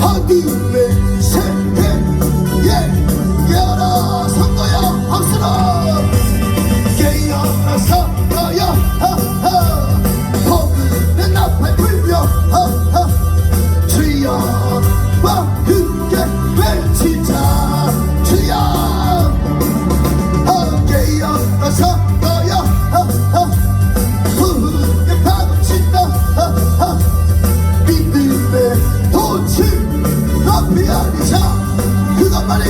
어둠의 세계에 깨어나 선거야 박수로 깨어나 선거야 거울의 나팔 불며 주여와 함께 외치자 주여 깨어나 선거야 후에 파도친다 믿음의 도치 높이 아니자 그것만이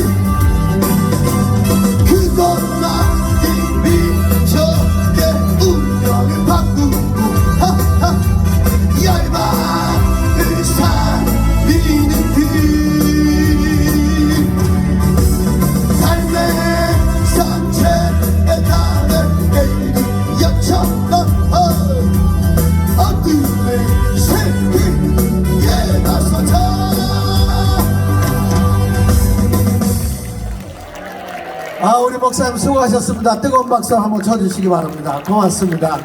저의 운명을 바꾸고 열망을 살리는 길 삶의 산책에 나를 내리 여쳤던 어둠의 세계에 나서자 우리 목사님 수고하셨습니다. 뜨거운 박수 한번 쳐주시기 바랍니다. 고맙습니다.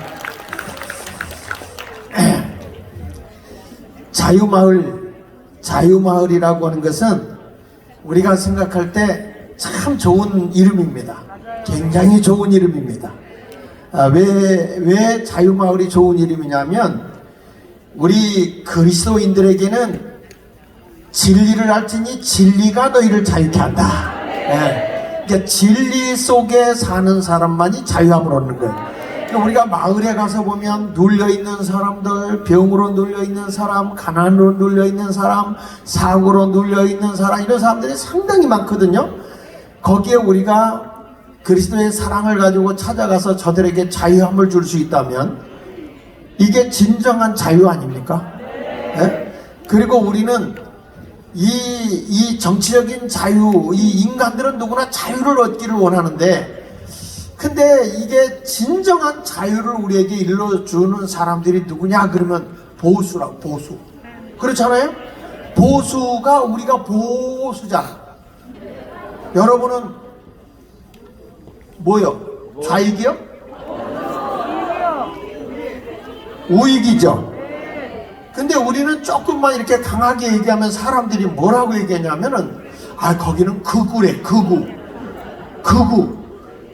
자유마을이라고 하는 것은 우리가 생각할 때 참 좋은 이름입니다. 굉장히 좋은 이름입니다. 왜 자유마을이 좋은 이름이냐면 우리 그리스도인들에게는 진리를 알지니 진리가 너희를 자유케 한다. 그러니까 진리 속에 사는 사람만이 자유함을 얻는 거예요. 그러니까 우리가 마을에 가서 보면 눌려있는 사람들, 병으로 눌려있는 사람, 가난으로 눌려있는 사람, 사고로 눌려있는 사람, 이런 사람들이 상당히 많거든요. 거기에 우리가 그리스도의 사랑을 가지고 찾아가서 저들에게 자유함을 줄 수 있다면 이게 진정한 자유 아닙니까? 네? 그리고 우리는 이 정치적인 자유, 이 인간들은 누구나 자유를 얻기를 원하는데, 근데 이게 진정한 자유를 우리에게 일러주는 사람들이 누구냐 그러면 보수라고. 보수. 그렇잖아요? 보수가 우리가 보수잖아. 여러분은 뭐요? 좌익이요? 우익이죠? 근데 우리는 조금만 이렇게 강하게 얘기하면 사람들이 뭐라고 얘기하냐면은 거기는 극우래. 극우.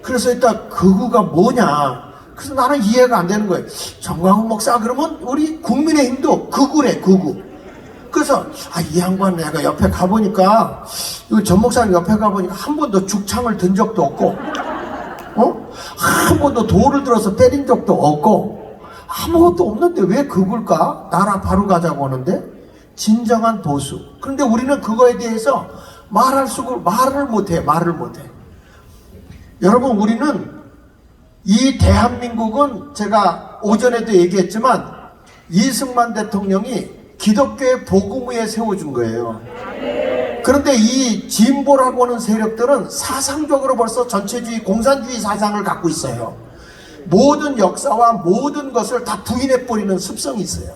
그래서 일단 극우가 뭐냐, 그래서 나는 이해가 안 되는 거예요. 정광훈 목사 그러면 우리 국민의힘도 극우래. 극우. 그래서 이 양반 내가 옆에 가보니까, 전 목사님 옆에 가보니까 한 번도 죽창을 든 적도 없고 한 번도 돌을 들어서 때린 적도 없고 아무것도 없는데 왜 극울까? 나라 바로 가자고 하는데. 진정한 보수. 그런데 우리는 그거에 대해서 말을 못해. 여러분, 우리는 이 대한민국은 제가 오전에도 얘기했지만 이승만 대통령이 기독교의 복음위에 세워준 거예요. 그런데 이 진보라고 하는 세력들은 사상적으로 벌써 전체주의, 공산주의 사상을 갖고 있어요. 모든 역사와 모든 것을 다 부인해버리는 습성이 있어요.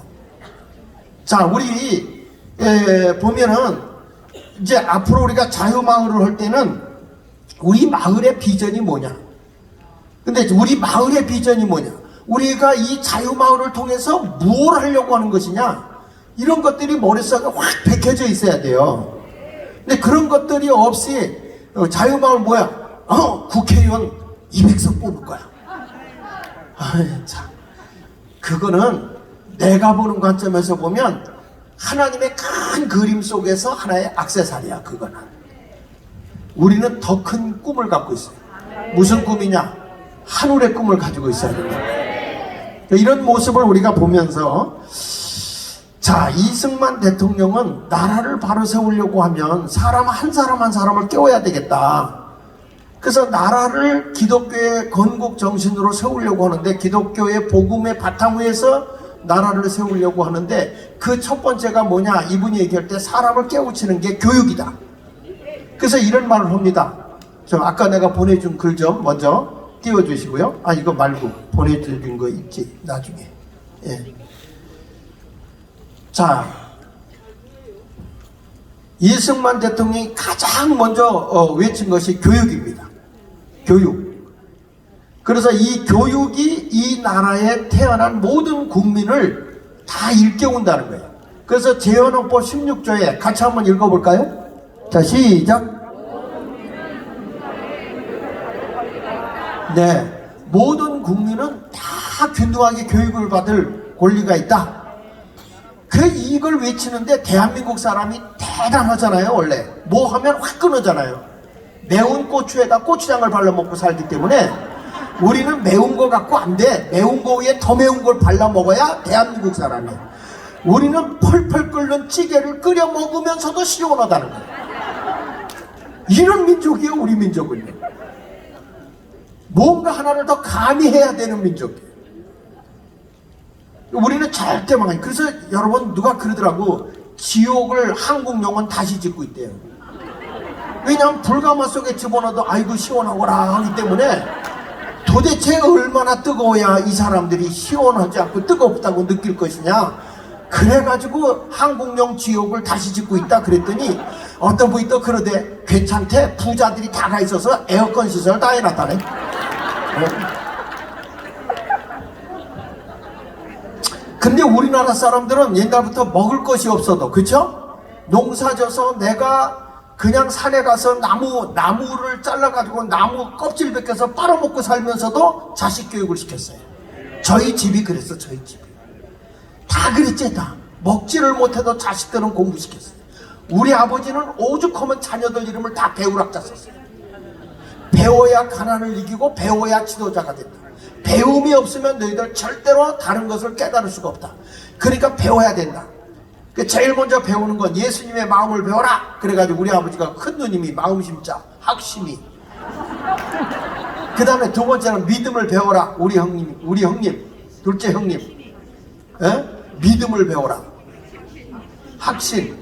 자, 우리 보면은 이제 앞으로 우리가 자유마을을 할 때는 우리 마을의 비전이 뭐냐? 근데 우리 마을의 비전이 뭐냐? 우리가 이 자유마을을 통해서 뭘 하려고 하는 것이냐? 이런 것들이 머릿속에 확 박혀져 있어야 돼요. 근데 그런 것들이 없이 자유마을 뭐야? 국회의원 200석 뽑을 거야. 참, 그거는 내가 보는 관점에서 보면 하나님의 큰 그림 속에서 하나의 액세서리야. 그거는 우리는 더 큰 꿈을 갖고 있어요. 무슨 꿈이냐? 하늘의 꿈을 가지고 있어야 된다. 이런 모습을 우리가 보면서, 자, 이승만 대통령은 나라를 바로 세우려고 하면 사람 한 사람을 깨워야 되겠다. 그래서 나라를 기독교의 건국 정신으로 세우려고 하는데, 기독교의 복음의 바탕 위에서 나라를 세우려고 하는데, 그 첫 번째가 뭐냐? 이분이 얘기할 때 사람을 깨우치는 게 교육이다. 그래서 이런 말을 합니다. 아까 내가 보내준 글 좀 먼저 띄워주시고요. 이거 말고 보내준 거 있지, 나중에. 예. 자, 이승만 대통령이 가장 먼저 외친 것이 교육입니다. 교육. 그래서 이 교육이 이 나라에 태어난 모든 국민을 다 일깨운다는 거예요. 그래서 재헌헌법 16조에 같이 한번 읽어볼까요? 자, 시작. 네, 모든 국민은 다 균등하게 교육을 받을 권리가 있다. 이걸 외치는데 대한민국 사람이 대단하잖아요. 원래 뭐 하면 확 끊어잖아요. 매운 고추에다 고추장을 발라먹고 살기 때문에 우리는 매운 거 갖고 안 돼. 매운 거 위에 더 매운 걸 발라 먹어야 대한민국 사람이. 우리는 펄펄 끓는 찌개를 끓여 먹으면서도 시원하다는 거예요. 이런 민족이에요. 우리 민족은요. 뭔가 하나를 더 감히 해야 되는 민족이에요. 우리는 절대 망해. 그래서 여러분 누가 그러더라고. 지옥을 한국 영혼 다시 짓고 있대요. 왜냐하면 불가마 속에 집어넣어도 아이고 시원하고라 하기 때문에 도대체 얼마나 뜨거워야 이 사람들이 시원하지 않고 뜨겁다고 느낄 것이냐. 그래가지고 한국령 지옥을 다시 짓고 있다 그랬더니 어떤 분이 또 그러대. 괜찮대. 부자들이 다 가 있어서 에어컨 시설 다 해놨다네. 근데 우리나라 사람들은 옛날부터 먹을 것이 없어도, 그쵸? 농사져서 내가 그냥 산에 가서 나무를 잘라가지고 나무 껍질 벗겨서 빨아먹고 살면서도 자식 교육을 시켰어요. 저희 집이 그랬어. 저희 집이 다 그랬지. 다 먹지를 못해도 자식들은 공부시켰어요. 우리 아버지는 오죽하면 자녀들 이름을 다 배우락자 썼어요. 배워야 가난을 이기고 배워야 지도자가 된다. 배움이 없으면 너희들 절대로 다른 것을 깨달을 수가 없다. 그러니까 배워야 된다. 제일 먼저 배우는 건 예수님의 마음을 배워라. 그래가지고 우리 아버지가 큰 누님이 마음심자 학심이. 그 다음에 두 번째는 믿음을 배워라. 우리 형님 둘째 형님 믿음을 배워라. 학신.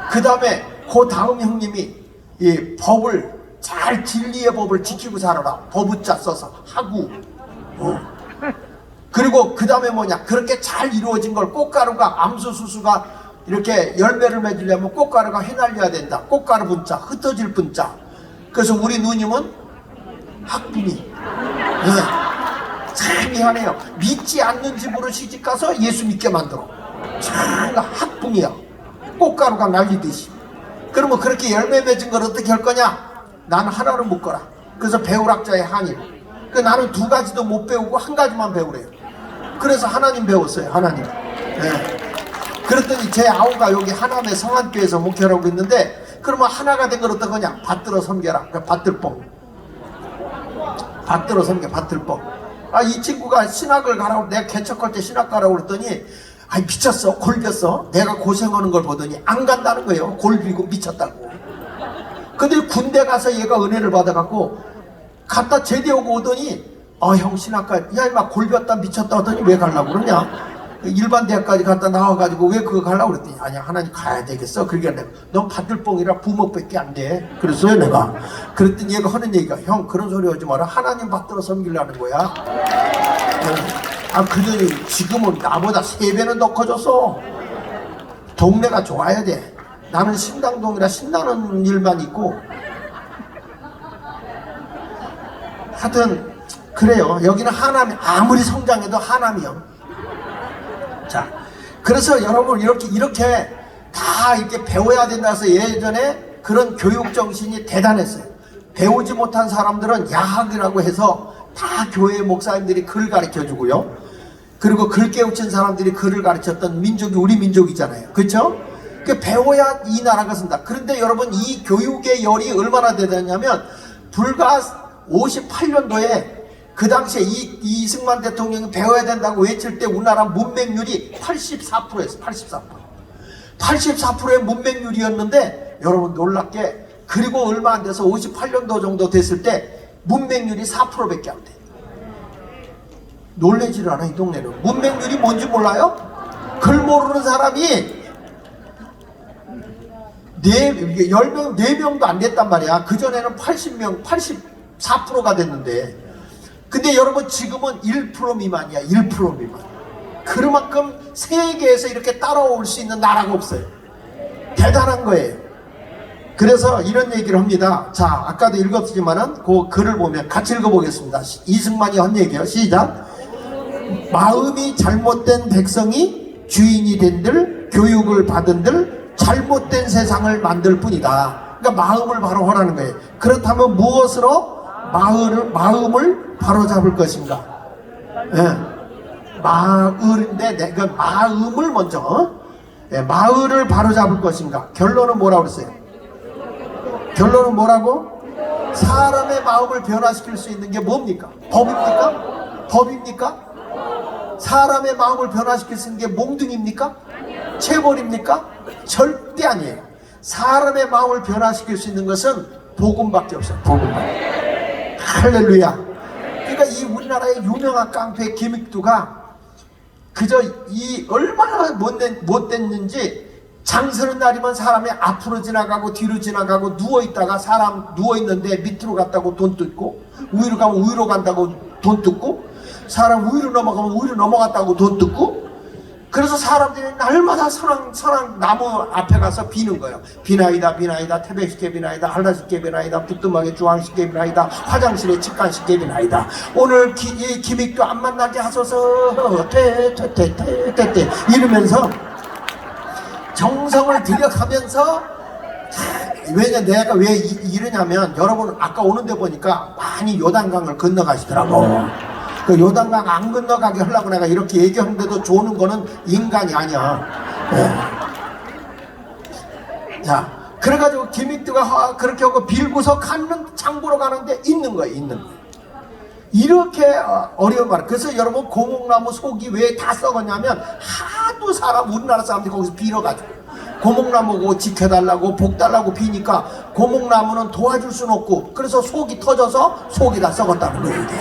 그 다음에 그 다음 형님이 이 법을 잘 진리의 법을 지키고 살아라. 법우자 써서 하구. 그리고 그 다음에 뭐냐, 그렇게 잘 이루어진 걸 꽃가루가 암수수수가 이렇게 열매를 맺으려면 꽃가루가 휘날려야 된다. 꽃가루 분자, 흩어질 분자. 그래서 우리 누님은 학분이. 참 미안해요. 믿지 않는 집으로 시집가서 예수 믿게 만들어. 참 학분이야. 꽃가루가 날리듯이. 그러면 그렇게 열매 맺은 걸 어떻게 할 거냐? 나는 하나를 묶어라. 그래서 배우락자의 한일. 나는 두 가지도 못 배우고 한 가지만 배우래요. 그래서 하나님 배웠어요. 하나님. 그랬더니 제 아우가 여기 하남의 성안교회에서 목회를 하고 있는데, 그러면 하나가 된 걸 어떤 거냐? 받들어 섬겨라. 받들뽕. 받들어 섬겨. 받들뽕. 이 친구가 신학을 가라고, 내가 개척할 때 신학 가라고 그랬더니 미쳤어. 골겼어. 내가 고생하는 걸 보더니 안 간다는 거예요. 골비고 미쳤다고. 근데 군대 가서 얘가 은혜를 받아갖고 갔다 제대하고 오더니 형 신학과 야 임마 골비었다 미쳤다 하더니 왜 가려고 그러냐. 일반 대학까지 갔다 나와가지고 왜 그거 가려고 그랬더니 아니야 하나님 가야 되겠어. 그러니까 내가 넌 받들뽕이라 부먹밖에 안 돼. 그랬어요 내가. 그랬더니 얘가 하는 얘기가 형 그런 소리 하지 마라. 하나님 받들어 섬기려는 거야. 그러니 지금은 나보다 3배는 더 커졌어. 동네가 좋아야 돼. 나는 신당동이라 신나는 일만 있고. 하여튼 그래요. 여기는 하남이 아무리 성장해도 하남이요. 자, 그래서 여러분 이렇게 다 이렇게 배워야 된다 해서 예전에 그런 교육 정신이 대단했어요. 배우지 못한 사람들은 야학이라고 해서 다 교회 목사님들이 글을 가르쳐 주고요. 그리고 글 깨우친 사람들이 글을 가르쳤던 민족이 우리 민족이잖아요. 그렇죠? 배워야 이 나라가 쓴다. 그런데 여러분 이 교육의 열이 얼마나 대단하냐면 불과 58년도에 그 당시에 이승만 대통령이 배워야 된다고 외칠 때 우리나라 문맹률이 84%였어요. 84%의 문맹률이었는데 여러분 놀랍게 그리고 얼마 안 돼서 58년도 정도 됐을 때 문맹률이 4%밖에 안 돼. 놀래지를 않아. 이 동네는. 문맹률이 뭔지 몰라요? 글 모르는 사람이 10명, 4명도 안 됐단 말이야. 그전에는 80명, 84%가 됐는데. 근데 여러분 지금은 1% 미만이야. 1% 미만. 그만큼 세계에서 이렇게 따라올 수 있는 나라가 없어요. 대단한 거예요. 그래서 이런 얘기를 합니다. 자, 아까도 읽었지만은 그 글을 보면 같이 읽어보겠습니다. 이승만이 한 얘기예요. 시작. 마음이 잘못된 백성이 주인이 된들 교육을 받은들 잘못된 세상을 만들 뿐이다. 그러니까 마음을 바로 하라는 거예요. 그렇다면 무엇으로 마음을 바로 잡을 것인가? 예. 마을인데 내가 마음을 먼저 마을을 바로 잡을 것인가? 결론은 뭐라고 그랬어요? 결론은 뭐라고? 사람의 마음을 변화시킬 수 있는 게 뭡니까? 법입니까? 법입니까? 사람의 마음을 변화시킬 수 있는 게 몽둥입니까? 체벌입니까? 절대 아니에요. 사람의 마음을 변화시킬 수 있는 것은 복음밖에 없어요. 복음밖에. 할렐루야. 그러니까 이 우리나라의 유명한 깡패 김익두가 그저 이 얼마나 못됐는지 장서는 날이면 사람이 앞으로 지나가고 뒤로 지나가고 누워있다가 사람 누워있는데 밑으로 갔다고 돈 뜯고, 위로 가면 위로 간다고 돈 뜯고, 사람 위로 넘어가면 위로 넘어갔다고 돈 뜯고, 그래서 사람들이 날마다 선왕 나무 앞에 가서 비는 거예요. 비나이다 비나이다 태백시계 비나이다 한라시계 비나이다 부뚜막에 주황시계 비나이다 화장실에 직관시계 비나이다. 오늘 이 김익두 안 만나게 하소서 퇴퇴퇴퇴퇴 이러면서 정성을 들여가면서, 왜냐 내가 왜 이러냐면 여러분 아까 오는데 보니까 많이 요단강을 건너가시더라고. 그 요단강 안 건너가게 하려고 내가 이렇게 얘기하는데도 조는 거는 인간이 아니야. 자, 그래가지고 김익두가 그렇게 하고 빌고서 가는 장보러 가는데 있는 거예요. 있는 거예요. 이렇게 어려운 말. 그래서 여러분 고목나무 속이 왜 다 썩었냐면 하도 우리나라 사람들이 거기서 빌어가지고 고목나무고 지켜달라고 복달라고 비니까 고목나무는 도와줄 수는 없고 그래서 속이 터져서 속이 다 썩었다는 거예요. 이게.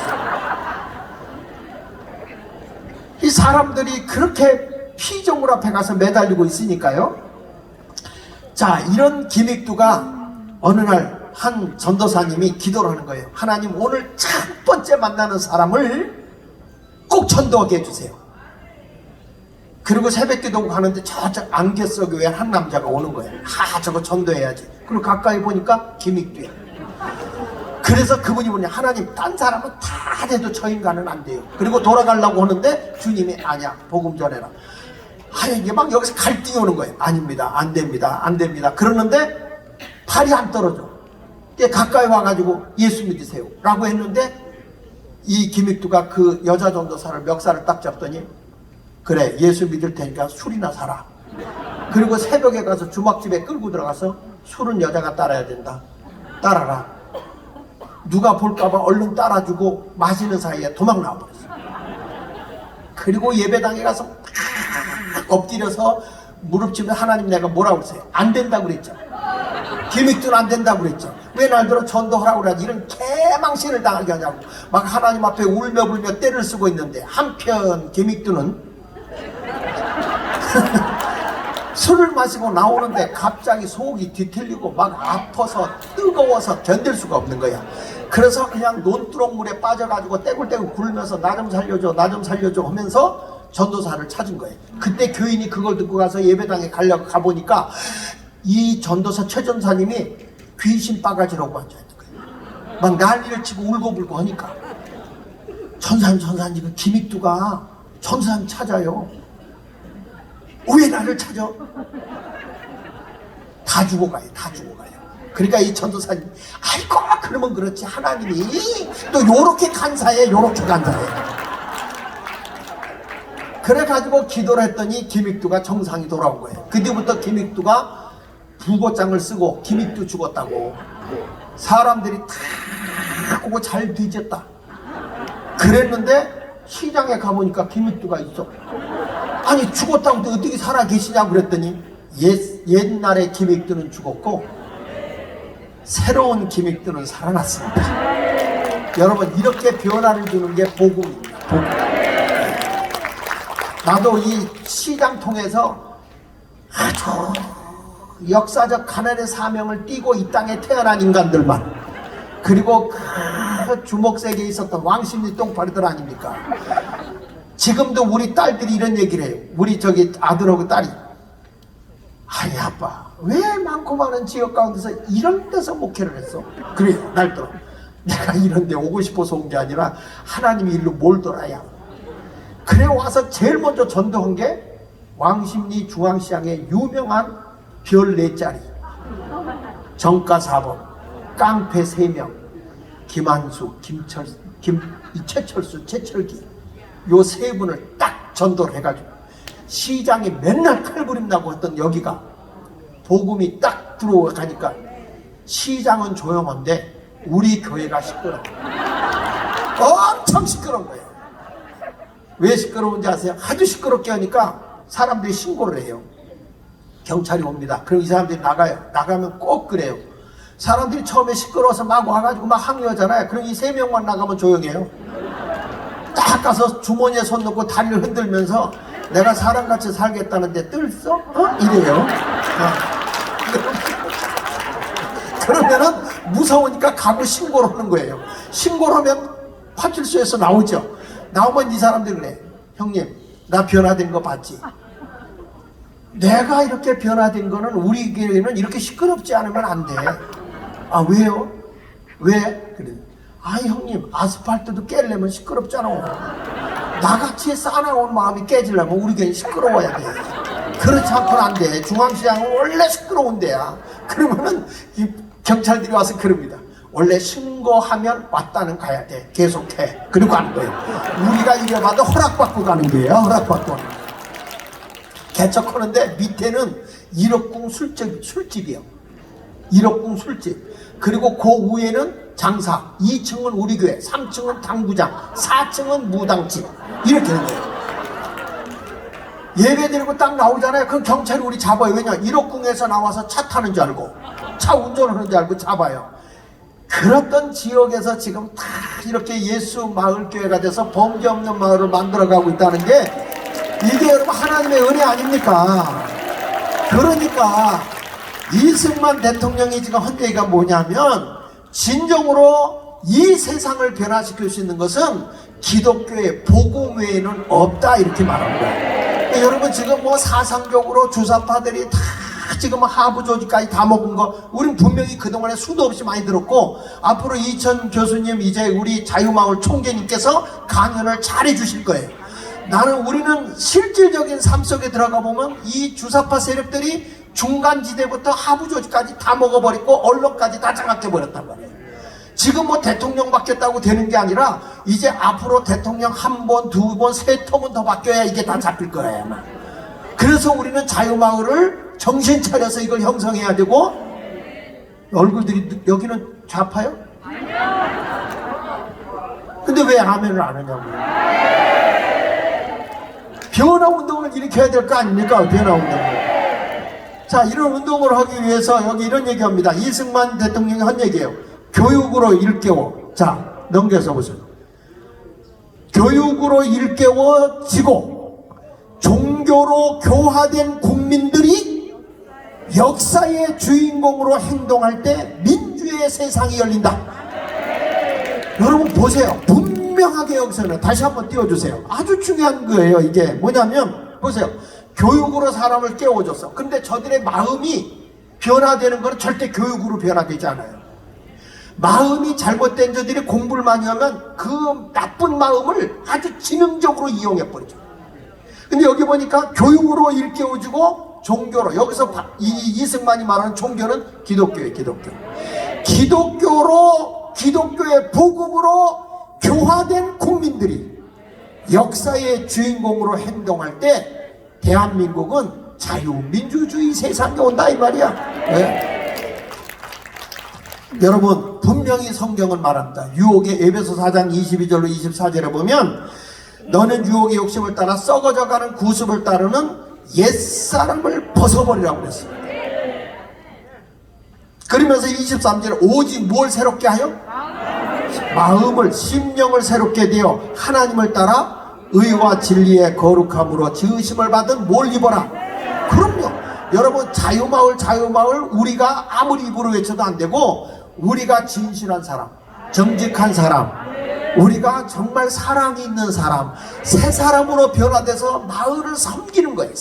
이 사람들이 그렇게 피조물 앞에 가서 매달리고 있으니까요. 자, 이런 김익두가 어느 날 한 전도사님이 기도를 하는 거예요. 하나님, 오늘 첫 번째 만나는 사람을 꼭 전도하게 해주세요. 그리고 새벽 기도하고 가는데 저쪽 안개 속에 한 남자가 오는 거예요. 저거 전도해야지. 그리고 가까이 보니까 김익두야. 그래서 그분이 뭐냐, 하나님, 딴 사람은 다 돼도 저 인간은 안 돼요. 그리고 돌아가려고 하는데 주님이 아니야, 복음 전해라. 이게 막 여기서 갈등이 오는 거예요. 아닙니다, 안 됩니다, 안 됩니다. 그러는데 발이 안 떨어져. 가까이 와가지고 예수 믿으세요 라고 했는데 이 김익두가 그 여자 전도사를 멱살을 딱 잡더니, 그래, 예수 믿을 테니까 술이나 사라. 그리고 새벽에 가서 주막집에 끌고 들어가서 술은 여자가 따라야 된다, 따라라. 누가 볼까봐 얼른 따라주고 마시는 사이에 도망 나와버렸어. 그리고 예배당에 가서 엎드려서 무릎치면, 하나님, 내가 뭐라고 그랬어요? 안 된다고 그랬죠. 김익두는 안 된다고 그랬죠. 왜 날들어 전도하라고 그러지? 이런 개망신을 당하게 하냐고 막 하나님 앞에 울며불며 떼를 쓰고 있는데, 한편 김익두는 술을 마시고 나오는데 갑자기 속이 뒤틀리고 막 아파서 뜨거워서 견딜 수가 없는 거야. 그래서 그냥 논두렁물에 빠져가지고 떼굴떼굴 굴면서 나 좀 살려줘, 나 좀 살려줘 하면서 전도사를 찾은 거예요. 그때 교인이 그걸 듣고 가서 예배당에 가려고 가보니까 이 전도사 최전사님이 귀신 바가지라고 앉아있는 거예요. 막 난리를 치고 울고불고 하니까, 전사님, 김익두가 전사님 찾아요. 왜 나를 찾아? 다 죽어가요. 그러니까 이 전도사님, 아이고, 그러면 그렇지, 하나님이 또 요렇게 간사해. 그래가지고 기도를 했더니 김익두가 정상이 돌아온 거예요. 그 뒤부터 김익두가 부고장을 쓰고 김익두 죽었다고 사람들이 다 보고 잘 뒤졌다 그랬는데, 시장에 가보니까 김익두가 있어. 아니, 죽었다고 어떻게 살아 계시냐고 그랬더니, 옛날에 김익두는 죽었고 새로운 김익두는 살아났습니다. 여러분, 이렇게 변화를 주는 게 복음입니다. 복음. 나도 이 시장 통해서 아주 역사적 가난의 사명을 띠고 이 땅에 태어난 인간들만, 그리고 그 주목세계에 있었던 왕십리 똥파리들 아닙니까? 지금도 우리 딸들이 이런 얘기를 해요. 우리 저기 아들하고 딸이, 아니 아빠, 왜 많고 많은 지역 가운데서 이런 데서 목회를 했어? 그래요, 날도 내가 이런 데 오고 싶어서 온 게 아니라 하나님이 일로 몰더라야. 그래 와서 제일 먼저 전도한 게 왕십리 중앙시장의 유명한 별 4자리, 정가 4번, 깡패 3명, 김한수, 최철수, 최철기, 요 3분을 딱 전도를 해가지고 시장에 맨날 칼부림 나고 했던 여기가 복음이 딱 들어가니까 시장은 조용한데 우리 교회가 시끄러워. 엄청 시끄러운 거예요. 왜 시끄러운지 아세요? 아주 시끄럽게 하니까 사람들이 신고를 해요. 경찰이 옵니다. 그럼 이 사람들이 나가요. 나가면 꼭 그래요. 사람들이 처음에 시끄러워서 막 와가지고 막 항의하잖아요. 그럼 이 3명만 나가면 조용해요. 딱 가서 주머니에 손 넣고 다리를 흔들면서 내가 사람같이 살겠다는데 뜰써? 이래요. 그러면은 무서우니까 가고 신고를 하는 거예요. 신고를 하면 파출소에서 나오죠. 나오면 이 사람들이 그래. 형님, 나 변화된 거 봤지? 내가 이렇게 변화된 거는 우리 교회는 이렇게 시끄럽지 않으면 안 돼. 아, 왜요? 왜? 그래. 아, 형님, 아스팔트도 깨려면 시끄럽잖아. 나같이 싸나운 마음이 깨지려면 우리 교회는 시끄러워야 돼. 그렇지 않고는 안 돼. 중앙시장은 원래 시끄러운 데야. 그러면은 이 경찰들이 와서 그럽니다. 원래 신고하면 왔다는 가야 돼. 계속해. 그리고 가는 거예요. 우리가 이래봐도 허락받고 가는 거예요. 허락받고. 개척하는데 밑에는 1억궁 술집이요. 1억궁 술집. 그리고 그 위에는 장사. 2층은 우리 교회, 3층은 당구장, 4층은 무당집. 이렇게 되는 거예요. 예배 드리고 딱 나오잖아요. 그럼 경찰이 우리 잡아요. 왜냐? 1억궁에서 나와서 차 타는 줄 알고, 차 운전하는 줄 알고 잡아요. 그랬던 지역에서 지금 다 이렇게 예수 마을교회가 돼서 범죄 없는 마을을 만들어가고 있다는 게 이게 여러분 하나님의 은혜 아닙니까? 그러니까 이승만 대통령이 지금 한 얘기가 뭐냐면 진정으로 이 세상을 변화시킬 수 있는 것은 기독교의 복음 외에는 없다 이렇게 말한 거예요. 여러분 지금 뭐 사상적으로 주사파들이 다 지금 하부 조직까지 다 먹은 거 우리는 분명히 그동안에 수도 없이 많이 들었고 앞으로 이천 교수님 이제 우리 자유마을 총재님께서 강연을 잘해 주실 거예요. 우리는 실질적인 삶 속에 들어가 보면 이 주사파 세력들이 중간지대부터 하부 조직까지 다 먹어버리고 언론까지 다 장악해 버렸단 말이에요. 지금 뭐 대통령 바뀌었다고 되는 게 아니라 이제 앞으로 대통령 한 번, 두 번, 세 통은 더 바뀌어야 이게 다 잡힐 거예요. 그래서 우리는 자유마을을 정신 차려서 이걸 형성해야 되고 얼굴들이 여기는 좌파요? 근데 왜 아멘을 안 하냐고요. 변화운동을 일으켜야 될 거 아닙니까? 변화운동을. 자, 이런 운동을 하기 위해서 여기 이런 얘기합니다. 이승만 대통령이 한 얘기예요. 교육으로 일깨워. 자, 넘겨서 보세요. 교육으로 일깨워지고 종교로 교화된 국민들이 역사의 주인공으로 행동할 때 민주의 세상이 열린다. 여러분 보세요. 분명하게 여기서는 다시 한번 띄워주세요. 아주 중요한 거예요. 이게 뭐냐면 보세요. 교육으로 사람을 깨워줬어. 근데 저들의 마음이 변화되는 건 절대 교육으로 변화되지 않아요. 마음이 잘못된 저들이 공부를 많이 하면 그 나쁜 마음을 아주 지능적으로 이용해버리죠. 근데 여기 보니까 교육으로 일깨워주고 종교로, 여기서 이승만이 말하는 종교는 기독교예요. 기독교의 복음으로 교화된 국민들이 역사의 주인공으로 행동할 때 대한민국은 자유민주주의 세상에 온다 이 말이야. 네? 여러분 분명히 성경은 말합니다. 유혹의 에베소 4장 22절로 24절에 보면 너는 유혹의 욕심을 따라 썩어져가는 구습을 따르는 옛사람을 벗어버리라고 그랬습니다. 그러면서 23절에 오직 뭘 새롭게 하여? 마음을 심령을 새롭게 되어 하나님을 따라 의와 진리의 거룩함으로 지으심을 받은 뭘 입어라. 그럼요. 여러분 자유마을 우리가 아무리 입으로 외쳐도 안 되고 우리가 진실한 사람, 정직한 사람, 우리가 정말 사랑이 있는 사람, 새 사람으로 변화돼서 마을을 섬기는 거예요.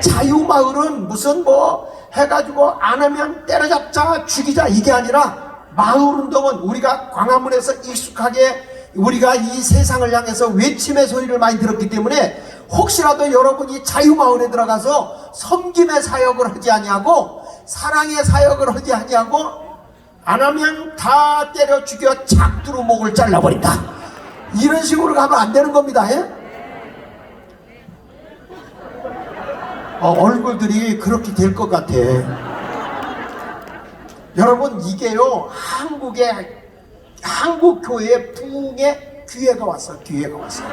자유마을은 무슨 뭐 해가지고 안 하면 때려잡자 죽이자 이게 아니라 마을운동은 우리가 광화문에서 익숙하게 우리가 이 세상을 향해서 외침의 소리를 많이 들었기 때문에 혹시라도 여러분이 자유마을에 들어가서 섬김의 사역을 하지 아니하고 사랑의 사역을 하지 아니하고 안 하면 다 때려 죽여 작두로 목을 잘라버린다, 이런 식으로 가면 안 되는 겁니다. 예? 얼굴들이 그렇게 될 것 같아. 여러분, 이게요, 한국 교회의 부흥의 기회가 왔어. 기회가 왔어.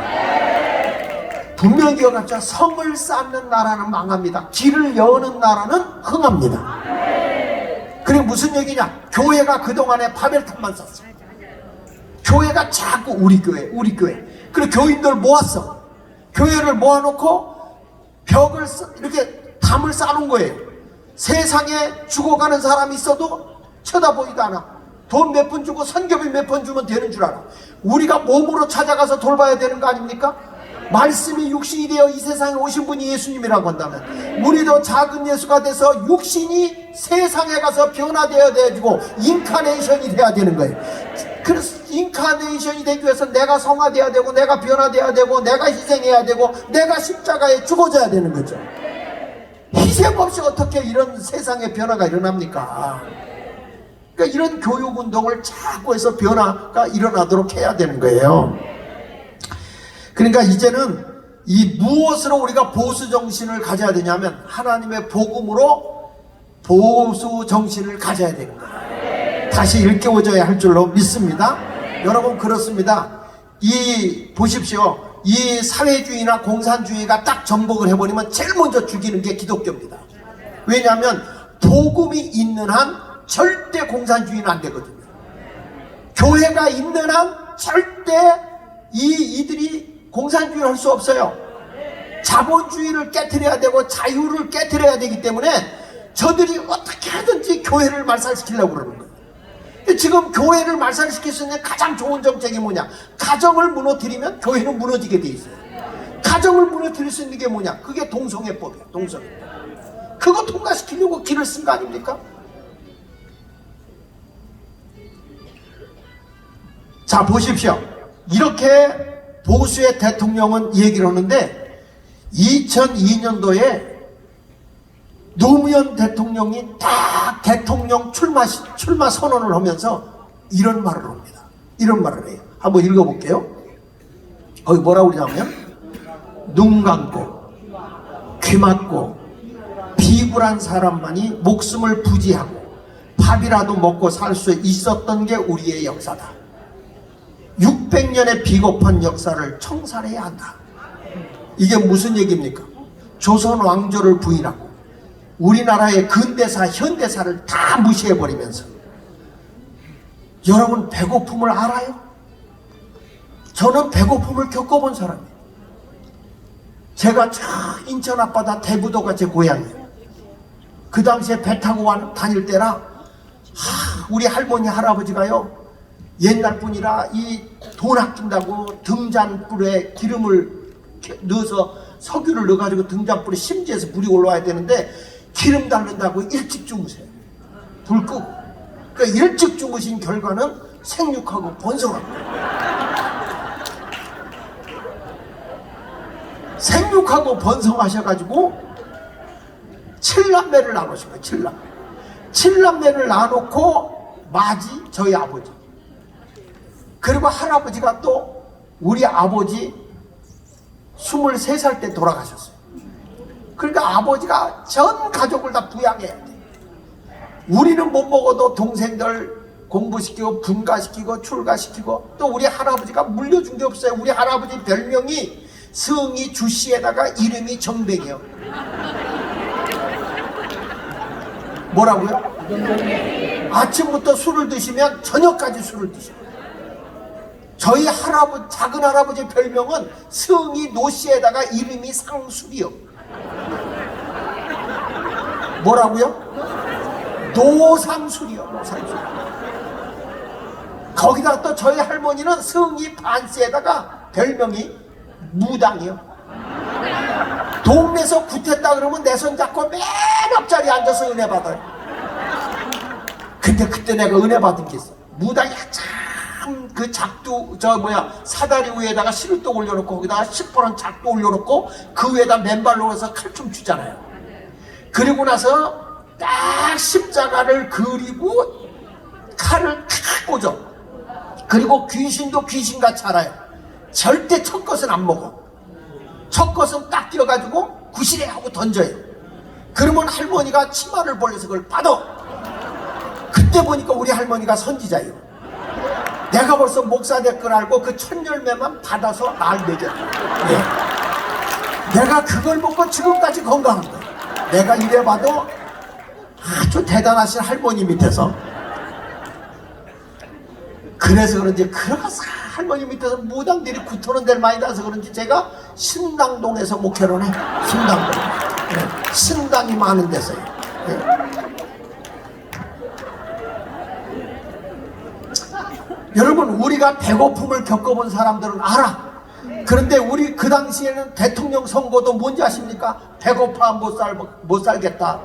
분명히 기억하죠. 성을 쌓는 나라는 망합니다. 길을 여는 나라는 흥합니다. 그게 무슨 얘기냐? 교회가 그동안에 바벨탑만 쌓았어. 교회가 자꾸 우리 교회. 그리고 교인들 모았어. 교회를 모아놓고 벽을 이렇게 담을 쌓는 거예요. 세상에 죽어가는 사람이 있어도 쳐다보지도 않아. 돈 몇 푼 주고 선교비 몇 푼 주면 되는 줄 알아. 우리가 몸으로 찾아가서 돌봐야 되는 거 아닙니까? 말씀이 육신이 되어 이 세상에 오신 분이 예수님이라고 한다면 우리도 작은 예수가 돼서 육신이 세상에 가서 변화되어야 되고 인카네이션이 돼야 되는 거예요. 그래서 인카네이션이 되기 위해서 내가 성화되어야 되고 내가 변화되어야 되고 내가 희생해야 되고 내가 십자가에 죽어져야 되는 거죠. 희생 없이 어떻게 이런 세상의 변화가 일어납니까? 그러니까 이런 교육운동을 자꾸 해서 변화가 일어나도록 해야 되는 거예요. 그러니까 이제는 이 무엇으로 우리가 보수정신을 가져야 되냐면 하나님의 복음으로 보수정신을 가져야 되는 거예요. 다시 일깨워져야 할 줄로 믿습니다. 여러분, 그렇습니다. 보십시오. 이 사회주의나 공산주의가 딱 정복을 해버리면 제일 먼저 죽이는 게 기독교입니다. 왜냐하면 복음이 있는 한 절대 공산주의는 안 되거든요. 교회가 있는 한 절대 이들이 공산주의를 할 수 없어요. 자본주의를 깨트려야 되고 자유를 깨트려야 되기 때문에 저들이 어떻게 하든지 교회를 말살시키려고 그러는 거예요. 지금 교회를 말살시킬 수 있는 가장 좋은 정책이 뭐냐? 가정을 무너뜨리면 교회는 무너지게 돼 있어요. 가정을 무너뜨릴 수 있는 게 뭐냐? 그게 동성애법이에요. 동성애법. 그거 통과시키려고 길을 쓴 거 아닙니까? 자, 보십시오. 이렇게 보수의 대통령은 얘기를 하는데 2002년도에 노무현 대통령이 딱 대통령 출마 선언을 하면서 이런 말을 합니다. 이런 말을 해요. 한번 읽어볼게요. 거기 뭐라고 그러냐면 눈 감고 귀 막고 비굴한 사람만이 목숨을 부지하고 밥이라도 먹고 살 수 있었던 게 우리의 역사다. 600년의 비겁한 역사를 청산해야 한다. 이게 무슨 얘기입니까? 조선 왕조를 부인하고 우리나라의 근대사, 현대사를 다 무시해버리면서 여러분 배고픔을 알아요? 저는 배고픔을 겪어본 사람이에요. 제가 인천 앞바다 대부도가 제 고향이에요. 그 당시에 배 타고 다닐 때라 우리 할머니 할아버지가요, 옛날 분이라 이 돈 아낀다고 등잔불에 기름을 넣어서 석유를 넣어가지고 등잔불에 심지어서 물이 올라와야 되는데 기름 달른다고 일찍 주무세요. 불 끄고. 그러니까 일찍 주무신 결과는 생육하고 번성합니다. 생육하고 번성하셔가지고 7남매를 낳으신 거예요. 7남매를 낳아놓고 맞이 저희 아버지, 그리고 할아버지가 또 우리 아버지 23살 때 돌아가셨어요. 그러니까 아버지가 전 가족을 다 부양해야 돼. 우리는 못 먹어도 동생들 공부시키고 분가시키고 출가시키고, 또 우리 할아버지가 물려준 게 없어요. 우리 할아버지 별명이 성이 주씨에다가 이름이 정뱅이요. 뭐라고요? 아침부터 술을 드시면 저녁까지 술을 드셔요. 저희 작은 할아버지 별명은 성이 노씨에다가 이름이 상술이요. 뭐라고요? 노상술이요. 노상술. 거기다 또 저희 할머니는 성이 반씨에다가 별명이 무당이요. 동네에서 굿했다 그러면 내 손 잡고 맨 앞자리에 앉아서 은혜 받아요. 근데 그때 내가 은혜 받은 게 있어. 무당이 한참 그 작두 사다리 위에다가 실도 올려놓고 거기다가 시퍼런 작두 올려놓고 그 위에다 맨발로 해서 칼춤 추잖아요. 그리고 나서 딱 십자가를 그리고 칼을 탁 꽂아. 그리고 귀신도 귀신같이 알아요. 절대 첫 것은 안 먹어. 첫 것은 딱 뛰어가지고 구실해 하고 던져요. 그러면 할머니가 치마를 벌려서 그걸 받아. 그때 보니까 우리 할머니가 선지자예요. 내가 벌써 목사 될 걸 알고 그 첫 열매만 받아서 날 먹였다. 네. 내가 그걸 먹고 지금까지 건강한 거예요. 내가 이래봐도 아주 대단하신 할머니 밑에서. 그래서 그런지 그러가서 할머니 밑에서 무당들이 구토는 데를 많이 나서 그런지 제가 신당동에서 목회를 해. 신당동. 네. 신당이 많은 데서요. 네. 여러분, 우리가 배고픔을 겪어본 사람들은 알아. 그런데 우리 그 당시에는 대통령 선거도 뭔지 아십니까? 배고파 못 살겠다.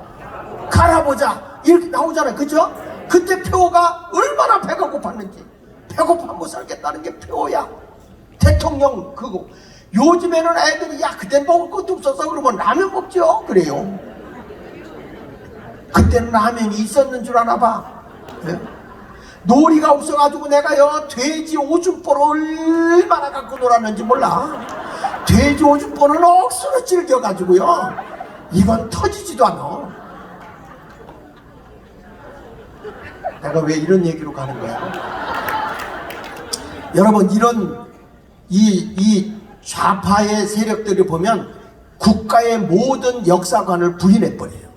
갈아보자. 이렇게 나오잖아요. 그죠? 그때 표가 얼마나 배가 고팠는지. 배고파 못 살겠다는 게 표야. 대통령 그거. 요즘에는 애들이 야 그때 먹을 것도 없어서 그러면 라면 먹죠. 그래요. 그때는 라면이 있었는 줄 아나 봐. 네? 놀이가 없어가지고 내가요 돼지 오줌보를 얼마나 갖고 놀았는지 몰라. 돼지 오줌보는 억수로 즐겨가지고요 이건 터지지도 않아. 내가 왜 이런 얘기로 가는 거야? 여러분, 이런 이 좌파의 세력들이 보면 국가의 모든 역사관을 부인해버려요.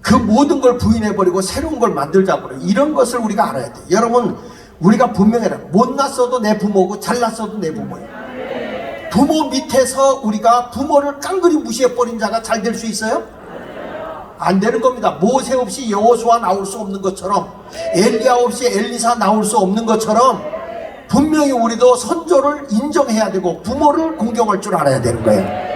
그 모든 걸 부인해버리고 새로운 걸 만들자고 그래요. 이런 것을 우리가 알아야 돼요. 여러분, 우리가 분명해라. 못났어도 내 부모고 잘났어도 내 부모예요. 부모 밑에서 우리가 부모를 깡그리 무시해버린 자가 잘 될 수 있어요? 안 되는 겁니다. 모세 없이 여호수아 나올 수 없는 것처럼, 엘리야 없이 엘리사 나올 수 없는 것처럼 분명히 우리도 선조를 인정해야 되고 부모를 공경할 줄 알아야 되는 거예요.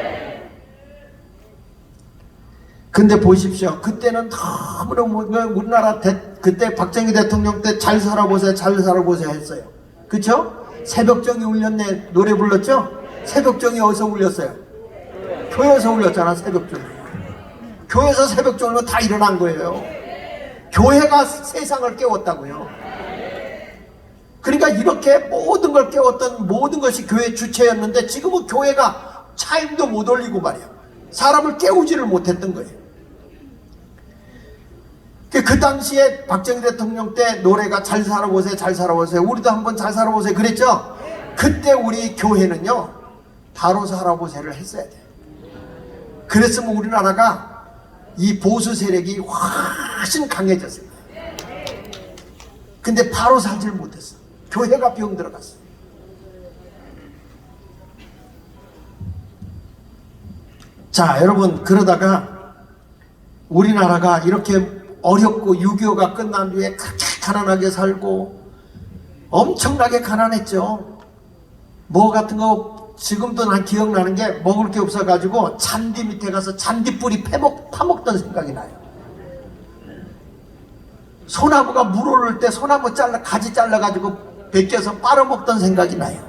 근데 보십시오. 그때는 너무너무 우리나라 그때 박정희 대통령 때 잘 살아보세요, 잘 살아보세요 했어요. 그쵸? 새벽정이 울렸네 노래 불렀죠? 새벽정이 어디서 울렸어요? 교회에서 울렸잖아. 새벽정이. 교회에서 새벽정이 울면 다 일어난 거예요. 교회가 세상을 깨웠다고요. 그러니까 이렇게 모든 걸 깨웠던 모든 것이 교회 주체였는데 지금은 교회가 차임도 못 올리고 말이야. 사람을 깨우지를 못했던 거예요. 그 당시에 박정희 대통령 때 노래가 잘 살아보세요, 잘 살아보세요. 우리도 한번 잘 살아보세요 그랬죠? 그때 우리 교회는요 바로 살아보세요를 했어야 돼요. 그랬으면 우리나라가 이 보수 세력이 훨씬 강해졌어요. 근데 바로 살지를 못했어. 교회가 병 들어갔어. 자, 여러분, 그러다가 우리나라가 이렇게 어렵고 6.25가 끝난 뒤에 그렇게 가난하게 살고 엄청나게 가난했죠. 뭐 같은 거 지금도 난 기억나는 게 먹을 게 없어가지고 잔디 밑에 가서 잔디뿌리 파먹던 생각이 나요. 소나무가 물 오를 때 소나무 가지 잘라가지고 벗겨서 빨아먹던 생각이 나요.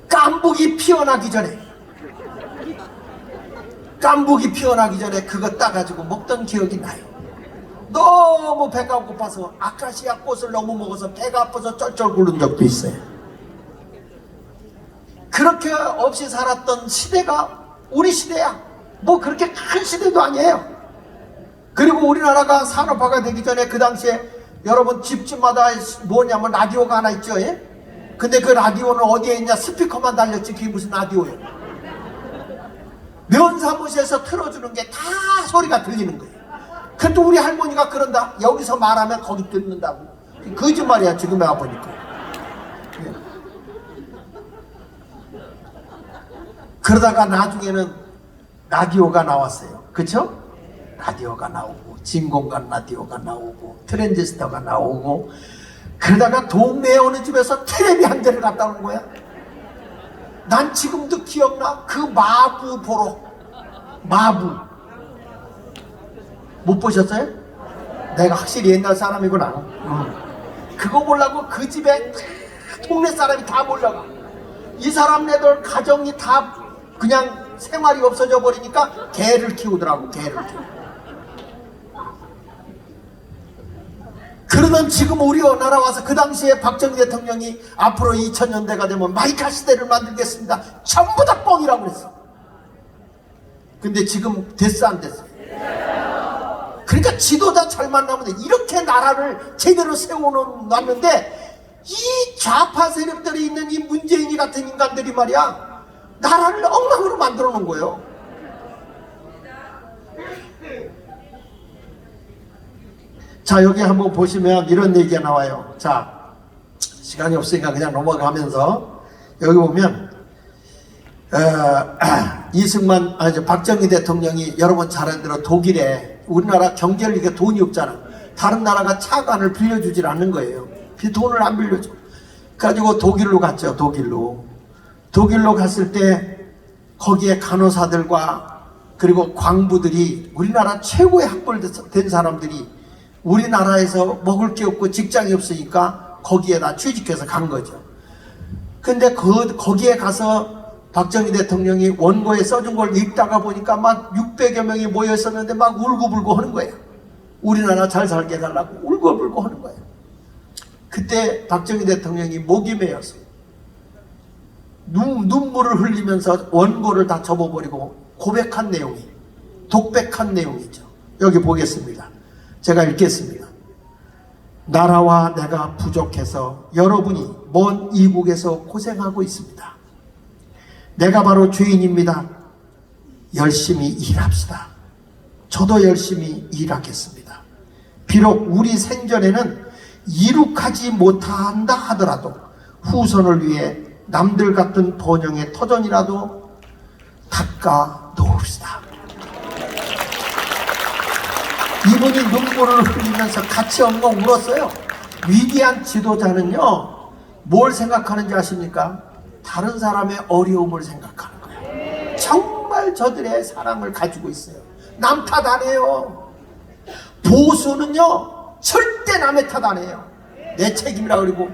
깐북이 피어나기 전에 그거 따가지고 먹던 기억이 나요. 너무 배가 고파서 아카시아 꽃을 너무 먹어서 배가 아파서 쩔쩔 굶는 적도 있어요. 그렇게 없이 살았던 시대가 우리 시대야. 뭐 그렇게 큰 시대도 아니에요. 그리고 우리나라가 산업화가 되기 전에 그 당시에 여러분 집집마다 뭐냐면 라디오가 하나 있죠. 예? 근데 그 라디오는 어디에 있냐? 스피커만 달렸지 그게 무슨 라디오예요. 면사무소에서 틀어주는 게 다 소리가 들리는 거예요. 그래도 우리 할머니가 그런다. 여기서 말하면 거기 듣는다고. 거짓말이야 지금 내가 보니까. 예. 그러다가 나중에는 라디오가 나왔어요. 그쵸? 라디오가 나오고 진공관 라디오가 나오고 트랜지스터가 나오고 그러다가 동네에 어느 집에서 텔레비 한 대를 갖다 놓은 거야. 난 지금도 기억나. 그 마부 보러. 마부 못 보셨어요? 내가 확실히 옛날 사람이구나. 그거 보려고 그 집에 동네 사람이 다 몰려가. 이 사람네들 가정이 다 그냥 생활이 없어져 버리니까 개를 키우더라고. 개를 키우. 그러면 지금 우리 나라 와서 그 당시에 박정희 대통령이 앞으로 2000년대가 되면 마이카 시대를 만들겠습니다. 전부 다 뻥이라고 그랬어. 근데 지금 됐어 안 됐어? 그러니까 지도자 잘 만나면 돼. 이렇게 나라를 제대로 세워놨는데 이 좌파 세력들이 있는 이 문재인이 같은 인간들이 말이야 나라를 엉망으로 만들어 놓은 거예요. 자, 여기 한번 보시면 이런 얘기가 나와요. 자, 시간이 없으니까 그냥 넘어가면서 여기 보면 박정희 대통령이 여러분 잘 알던 독일에 우리나라 경제를 이게 돈이 없잖아. 다른 나라가 차관을 빌려주질 않는 거예요. 돈을 안 빌려줘. 그래가지고 독일로 갔죠. 독일로 갔을 때 거기에 간호사들과 그리고 광부들이 우리나라 최고의 학벌된 사람들이 우리나라에서 먹을 게 없고 직장이 없으니까 거기에다 취직해서 간 거죠. 근데 거기에 가서 박정희 대통령이 원고에 써준 걸 읽다가 보니까 막 600여 명이 모여 있었는데 막 울고불고 하는 거예요. 우리나라 잘 살게 해달라고 울고불고 하는 거예요. 그때 박정희 대통령이 목이 메어서 눈물을 흘리면서 원고를 다 접어버리고 고백한 내용이 독백한 내용이죠. 여기 보겠습니다. 제가 읽겠습니다. 나라와 내가 부족해서 여러분이 먼 이국에서 고생하고 있습니다. 내가 바로 죄인입니다. 열심히 일합시다. 저도 열심히 일하겠습니다. 비록 우리 생전에는 이룩하지 못한다 하더라도 후손을 위해 남들 같은 번영의 터전이라도 닦아 놓읍시다. 이분이 눈물을 흘리면서 같이 엉엉 울었어요. 위대한 지도자는요 뭘 생각하는지 아십니까? 다른 사람의 어려움을 생각하는 거예요. 정말 저들의 사랑을 가지고 있어요. 남 탓 안 해요. 보수는요 절대 남의 탓 안 해요. 내 책임이라 그러고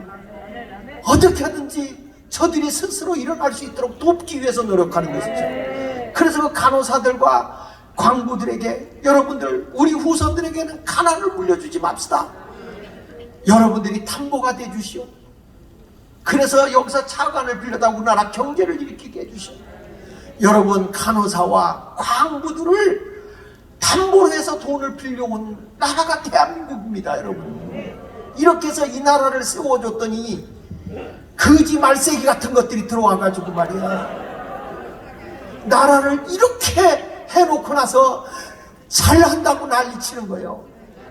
어떻게 하든지 저들이 스스로 일어날 수 있도록 돕기 위해서 노력하는 것이죠. 그래서 그 간호사들과 광부들에게 여러분들 우리 후손들에게는 가난을 물려주지 맙시다. 여러분들이 담보가 되주시오. 그래서 여기서 차관을 빌려다 우리나라 경제를 일으키게 해주시오. 여러분 간호사와 광부들을 담보로 해서 돈을 빌려온 나라가 대한민국입니다. 여러분 이렇게 해서 이 나라를 세워줬더니 거지 말세기 같은 것들이 들어와가지고 말이야 나라를 이렇게 해놓고 나서 잘한다고 난리치는 거예요.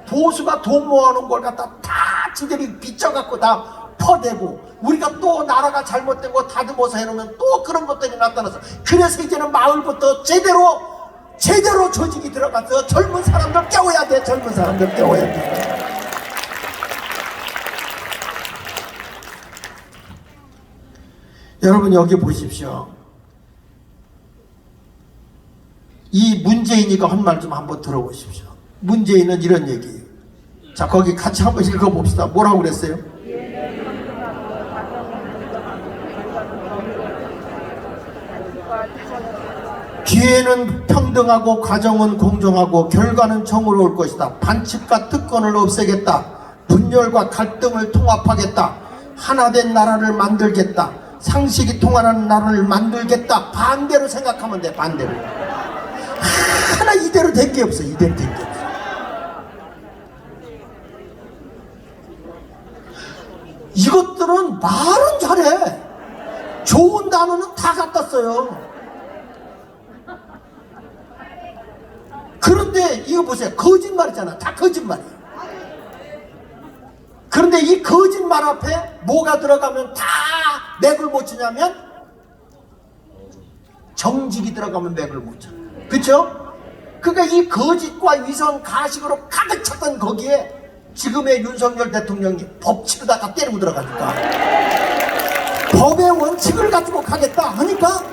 보수가 돈 모아놓은 걸 갖다 다 지들이 빚져갖고 다 퍼대고 우리가 또 나라가 잘못된 거 다듬어서 해놓으면 또 그런 것들이 나타나서 그래서 이제는 마을부터 제대로 조직이 들어가서 젊은 사람들 깨워야 돼. 젊은 사람들 깨워야 돼. 여러분 여기 보십시오. 이 문재인이가 한 말 좀 한번 들어보십시오. 문재인은 이런 얘기예요. 자 거기 같이 한번 읽어봅시다. 뭐라고 그랬어요? 기회는 평등하고 가정은 공정하고 결과는 정의로울 것이다. 반칙과 특권을 없애겠다. 분열과 갈등을 통합하겠다. 하나된 나라를 만들겠다. 상식이 통하는 나라를 만들겠다. 반대로 생각하면 돼. 반대로. 하나 이대로 된 게 없어. 이대로 된 게 없어. 이것들은 말은 잘해. 좋은 단어는 다 갖다 써요. 그런데 이거 보세요. 거짓말이잖아. 다 거짓말이에요. 그런데 이 거짓말 앞에 뭐가 들어가면 다 맥을 못 치냐면 정직이 들어가면 맥을 못 쳐. 그렇죠? 그러니까 이 거짓과 위선 가식으로 가득 찼던 거기에 지금의 윤석열 대통령이 법치로다가 때리고 들어가니까 법의 원칙을 가지고 가겠다 하니까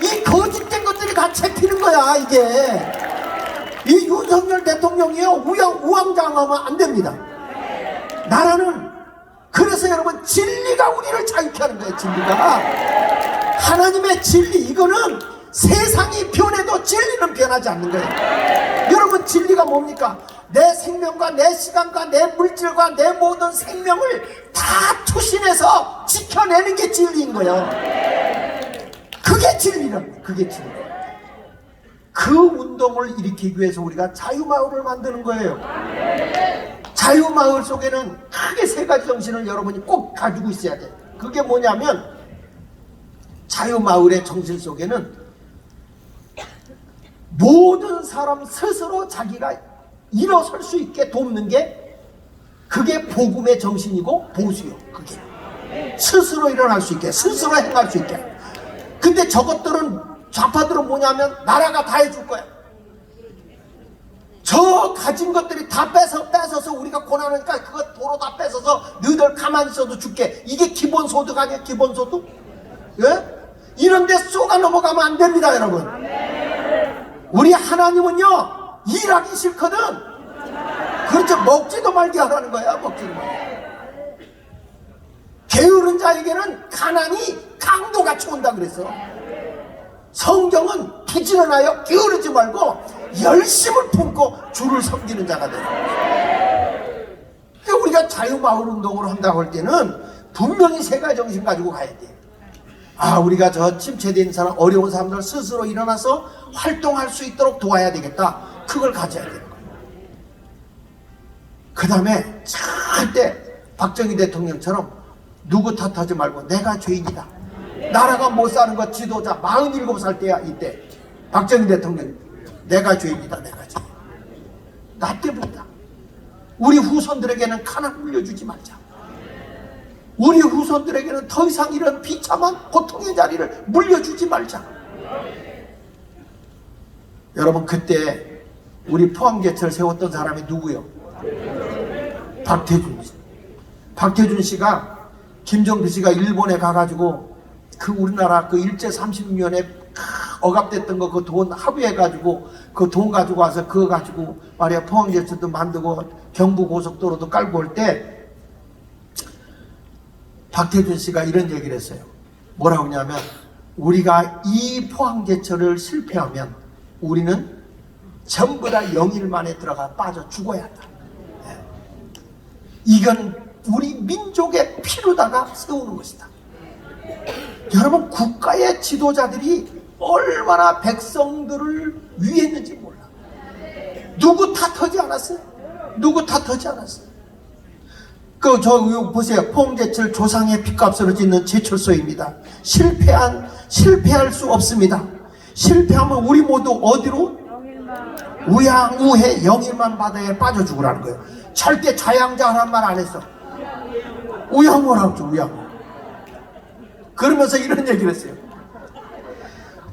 이 거짓된 것들이 다 잡히는 거야. 이게 이 윤석열 대통령이요 우왕좌왕하면 안 됩니다. 나라는, 그래서 여러분 진리가 우리를 자유케 하는 거예요. 진리가, 하나님의 진리, 이거는 세상이 변해도 진리는 변하지 않는 거예요. 여러분 진리가 뭡니까? 내 생명과 내 시간과 내 물질과 내 모든 생명을 다 투신해서 지켜내는 게 진리인 거예요. 그게 진리랍니다. 그게 진리. 그 운동을 일으키기 위해서 우리가 자유마을을 만드는 거예요. 자유마을 속에는 크게 세 가지 정신을 여러분이 꼭 가지고 있어야 돼요. 그게 뭐냐면, 자유마을의 정신 속에는 모든 사람 스스로 자기가 일어설 수 있게 돕는 게, 그게 복음의 정신이고 보수요. 그게 스스로 일어날 수 있게, 스스로 행할 수 있게. 근데 저것들은, 좌파들은 뭐냐면 나라가 다 해줄 거야. 저 가진 것들이 다 뺏어서 우리가 고난하니까 그거 도로 다 뺏어서 너희들 가만히 있어도 줄게. 이게 기본소득 아니야? 기본소득? 예? 이런데 쏘가 넘어가면 안 됩니다, 여러분. 우리 하나님은요, 일하기 싫거든. 그렇죠. 먹지도 말게 하라는 거야. 먹지도 말게. 게으른 자에게는 가난이 강도같이 온다 그랬어. 성경은 부지런하여 게으르지 말고 열심을 품고 주를 섬기는 자가 되라. 우리가 자유마을 운동을 한다고 할 때는 분명히 세 가지 정신 가지고 가야 돼. 아, 우리가 저 침체된 사람, 어려운 사람들 스스로 일어나서 활동할 수 있도록 도와야 되겠다. 그걸 가져야 되는 거예요. 그 다음에 절대 박정희 대통령처럼 누구 탓하지 말고 내가 죄인이다. 나라가 못 사는 것 지도자 47살 때야. 이때 박정희 대통령, 내가 죄인이다. 내가 죄인. 나 때문이다. 우리 후손들에게는 가난 물려주지 말자. 우리 후손들에게는 더 이상 이런 비참한 고통의 자리를 물려주지 말자. 여러분, 그때 우리 포항제철 세웠던 사람이 누구요? 박태준 씨. 박태준 씨가, 김정필 씨가 일본에 가가지고 그 우리나라 그 일제 36년에 억압됐던 거 그 돈 합의해가지고 그 돈 가지고 와서 그거 가지고 말이야 포항제철도 만들고 경부고속도로도 깔고 올 때 박태준 씨가 이런 얘기를 했어요. 뭐라고 하냐면, 우리가 이 포항제철을 실패하면 우리는 전부 다 영일만에 들어가 빠져 죽어야 한다. 이건 우리 민족의 피로다가 세우는 것이다. 여러분, 국가의 지도자들이 얼마나 백성들을 위했는지 몰라. 누구 탓하지 않았어요? 누구 탓하지 않았어요? 저 보세요. 포항제철 조상의 핏값으로 짓는 제철소입니다. 실패할 수 없습니다. 실패하면 우리 모두 어디로? 우양우해 영일만 바다에 빠져 죽으라는 거예요. 절대 좌양자라는 말 안 했어. 우양우라고 했죠. 우양우. 그러면서 이런 얘기를 했어요.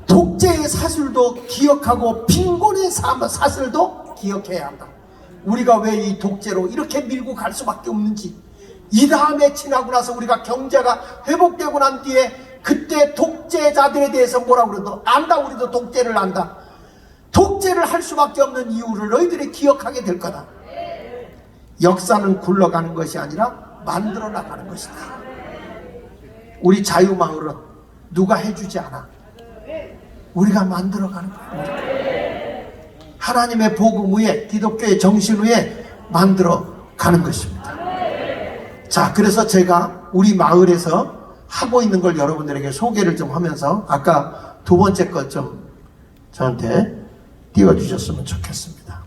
독재의 사슬도 기억하고 빈곤의 사슬도 기억해야 한다. 우리가 왜 이 독재로 이렇게 밀고 갈 수밖에 없는지, 이 다음에 지나고 나서 우리가 경제가 회복되고 난 뒤에 그때 독재자들에 대해서 뭐라고 그러도 안다. 우리도 독재를 안다. 독재를 할 수밖에 없는 이유를 너희들이 기억하게 될 거다. 역사는 굴러가는 것이 아니라 만들어 나가는 것이다. 우리 자유마을은 누가 해주지 않아. 우리가 만들어가는 거예요. 하나님의 복음 위에, 기독교의 정신 위에 만들어가는 것입니다. 자, 그래서 제가 우리 마을에서 하고 있는 걸 여러분들에게 소개를 좀 하면서 아까 두 번째 것 좀 저한테 띄워주셨으면 좋겠습니다.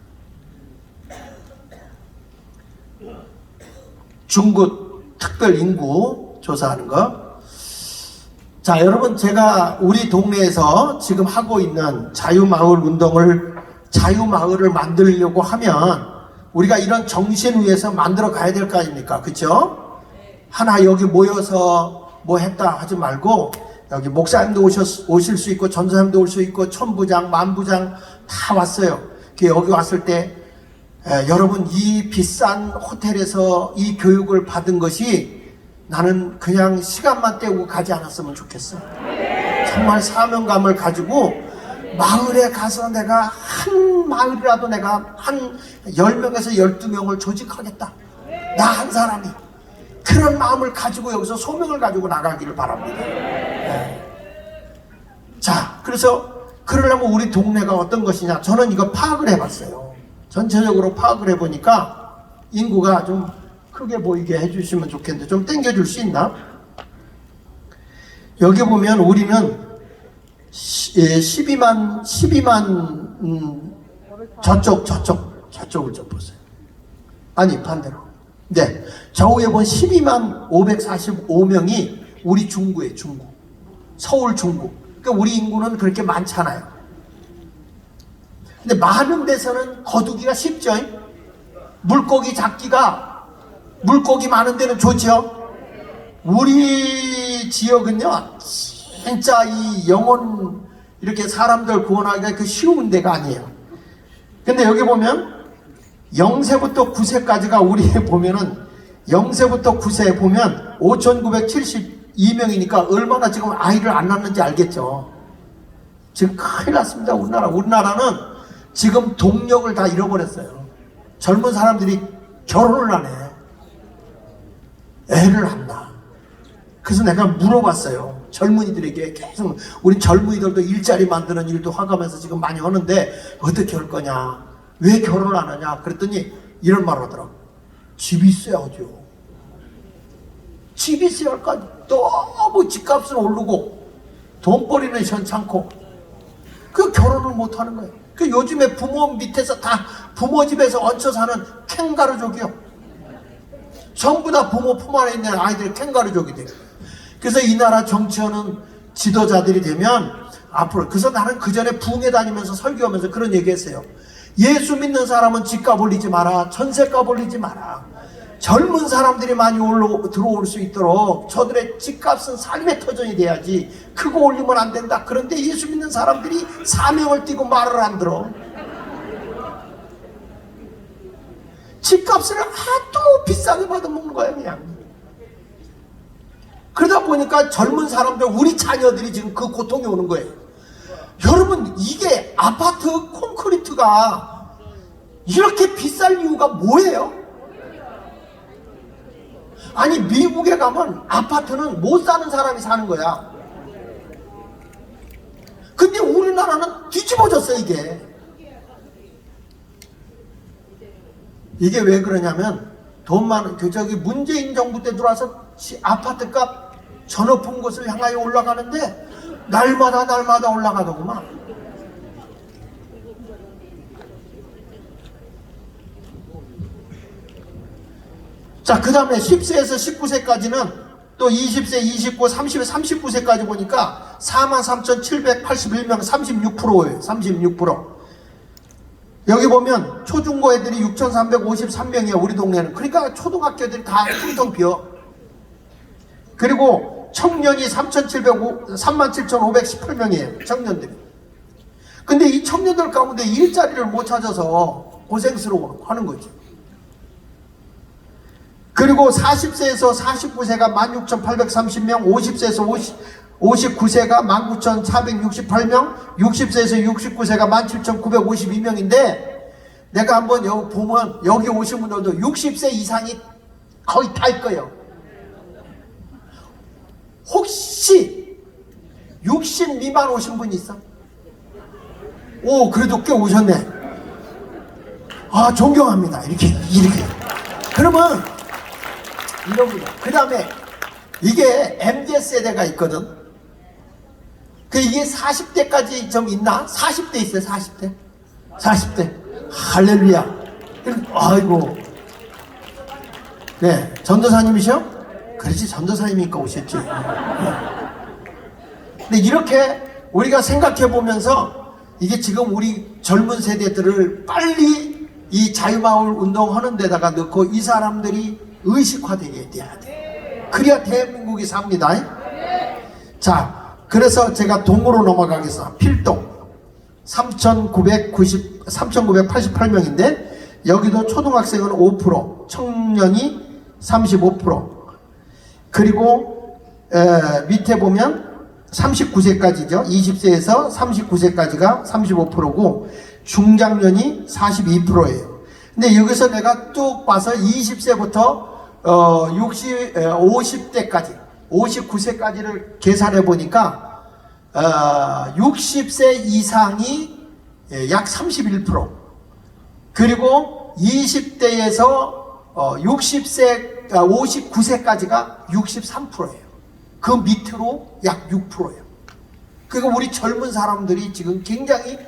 중국 특별 인구 조사하는 거. 자, 여러분, 제가 우리 동네에서 지금 하고 있는 자유마을 운동을, 자유마을을 만들려고 하면 우리가 이런 정신 위에서 만들어 가야 될 거 아닙니까? 그쵸? 하나 여기 모여서 뭐 했다 하지 말고, 여기 목사님도 오실 수 있고, 전사님도 올 수 있고, 천부장, 만부장 다 왔어요. 여기 왔을 때, 여러분, 이 비싼 호텔에서 이 교육을 받은 것이 나는 그냥 시간만 때우고 가지 않았으면 좋겠어. 정말 사명감을 가지고 마을에 가서 내가 한 마을이라도 내가 한 10명에서 12명을 조직하겠다. 나 한 사람이 그런 마음을 가지고 여기서 소명을 가지고 나가기를 바랍니다. 자, 그래서 그러려면 우리 동네가 어떤 것이냐, 저는 이거 파악을 해봤어요. 전체적으로 파악을 해보니까 인구가 좀 크게 보이게 해주시면 좋겠는데 좀 당겨줄 수 있나? 여기 보면 우리는 12만 저쪽을 좀 보세요. 아니 반대로. 네, 좌우에 보면 12만 545명이 우리 중구에 중구, 서울 중구. 그러니까 우리 인구는 그렇게 많잖아요. 근데 많은 데서는 거두기가 쉽죠. 물고기 잡기가, 물고기 많은 데는 좋죠. 우리 지역은요 진짜 이 영혼 이렇게 사람들 구원하기가 그 쉬운 데가 아니에요. 근데 여기 보면 0세부터 9세까지가 우리 보면은 0세부터 9세 보면 5,972명이니까 얼마나 지금 아이를 안 낳는지 알겠죠. 지금 큰일 났습니다. 우리나라는 지금 동력을 다 잃어버렸어요. 젊은 사람들이 결혼을 안 해. 애를 안 낳아. 그래서 내가 물어봤어요. 젊은이들에게 계속, 우리 젊은이들도 일자리 만드는 일도 화가면서 지금 많이 하는데 어떻게 할 거냐, 왜 결혼을 안 하냐 그랬더니 이런 말 하더라고. 집이 있어야죠. 집이 있어야 할 거 아니야. 너무 집값은 오르고 돈벌이는 현찮고 그 결혼을 못 하는 거예요. 그 요즘에 부모 밑에서 다 부모 집에서 얹혀 사는 캥가루족이요. 전부 다 부모 품 안에 있는 아이들이 캥가루족이 돼요. 그래서 이 나라 정치하는 지도자들이 되면 앞으로, 그래서 나는 그 전에 부흥회 다니면서 설교하면서 그런 얘기했어요. 예수 믿는 사람은 집값 올리지 마라, 전세값 올리지 마라. 젊은 사람들이 많이 들어올 수 있도록 저들의 집값은 삶의 터전이 돼야지 크고 올리면 안 된다. 그런데 예수 믿는 사람들이 사명을 띠고 말을 안 들어. 집값을 하도 비싸게 받아먹는 거야 그냥. 그러다 보니까 젊은 사람들, 우리 자녀들이 지금 그 고통이 오는 거예요. 여러분, 이게 아파트 콘크리트가 이렇게 비쌀 이유가 뭐예요? 아니 미국에 가면 아파트는 못 사는 사람이 사는 거야. 근데 우리나라는 뒤집어졌어. 이게 왜 그러냐면 돈 많은 저기 문재인 정부 때 들어와서 아파트값 저 높은 곳을 향하여 올라가는데 날마다 올라가더구만. 자, 그 다음에 10세에서 19세까지는 또 20세, 29, 30세, 39세까지 보니까 43,781명, 36%예요. 36%. 여기 보면 초중고 애들이 6,353명이에요. 우리 동네는. 그러니까 초등학교 애들이 다 텅텅 비어. 그리고 청년이 37,518명이에요. 청년들이. 근데 이 청년들 가운데 일자리를 못 찾아서 고생스러워 하는 거지. 그리고 40세에서 49세가 16,830명, 50세에서 59세가 19,468명, 60세에서 69세가 17,952명인데 내가 한번 여기 보면 여기 오신 분들도 60세 이상이 거의 다일 거예요. 혹시 60 미만 오신 분 있어? 오, 그래도 꽤 오셨네. 아, 존경합니다. 이렇게. 그러면 이런 분들. 그 다음에 이게 MZ 세대가 있거든. 그 이게 40대까지 좀 있나? 40대 있어요. 40대. 할렐루야. 아이고. 네, 전도사님이셔? 그렇지, 전도사님이니까 오셨지. 근데 이렇게 우리가 생각해 보면서 이게 지금 우리 젊은 세대들을 빨리 이 자유마을 운동하는 데다가 넣고 이 사람들이 의식화되게 돼야 돼. 그래야 대한민국이 삽니다. 자, 그래서 제가 동으로 넘어가겠습니다. 필동 3,988명인데 여기도 초등학생은 5%, 청년이 35%. 그리고 밑에 보면 39세까지죠. 20세에서 39세까지가 35%고 중장년이 42%예요. 근데 여기서 내가 쭉 봐서 20세부터 50대까지 59세까지를 계산해 보니까 60세 이상이 약 31%, 그리고 20대에서 59세까지가 63%예요. 그 밑으로 약 6%예요. 그리고 우리 젊은 사람들이 지금 굉장히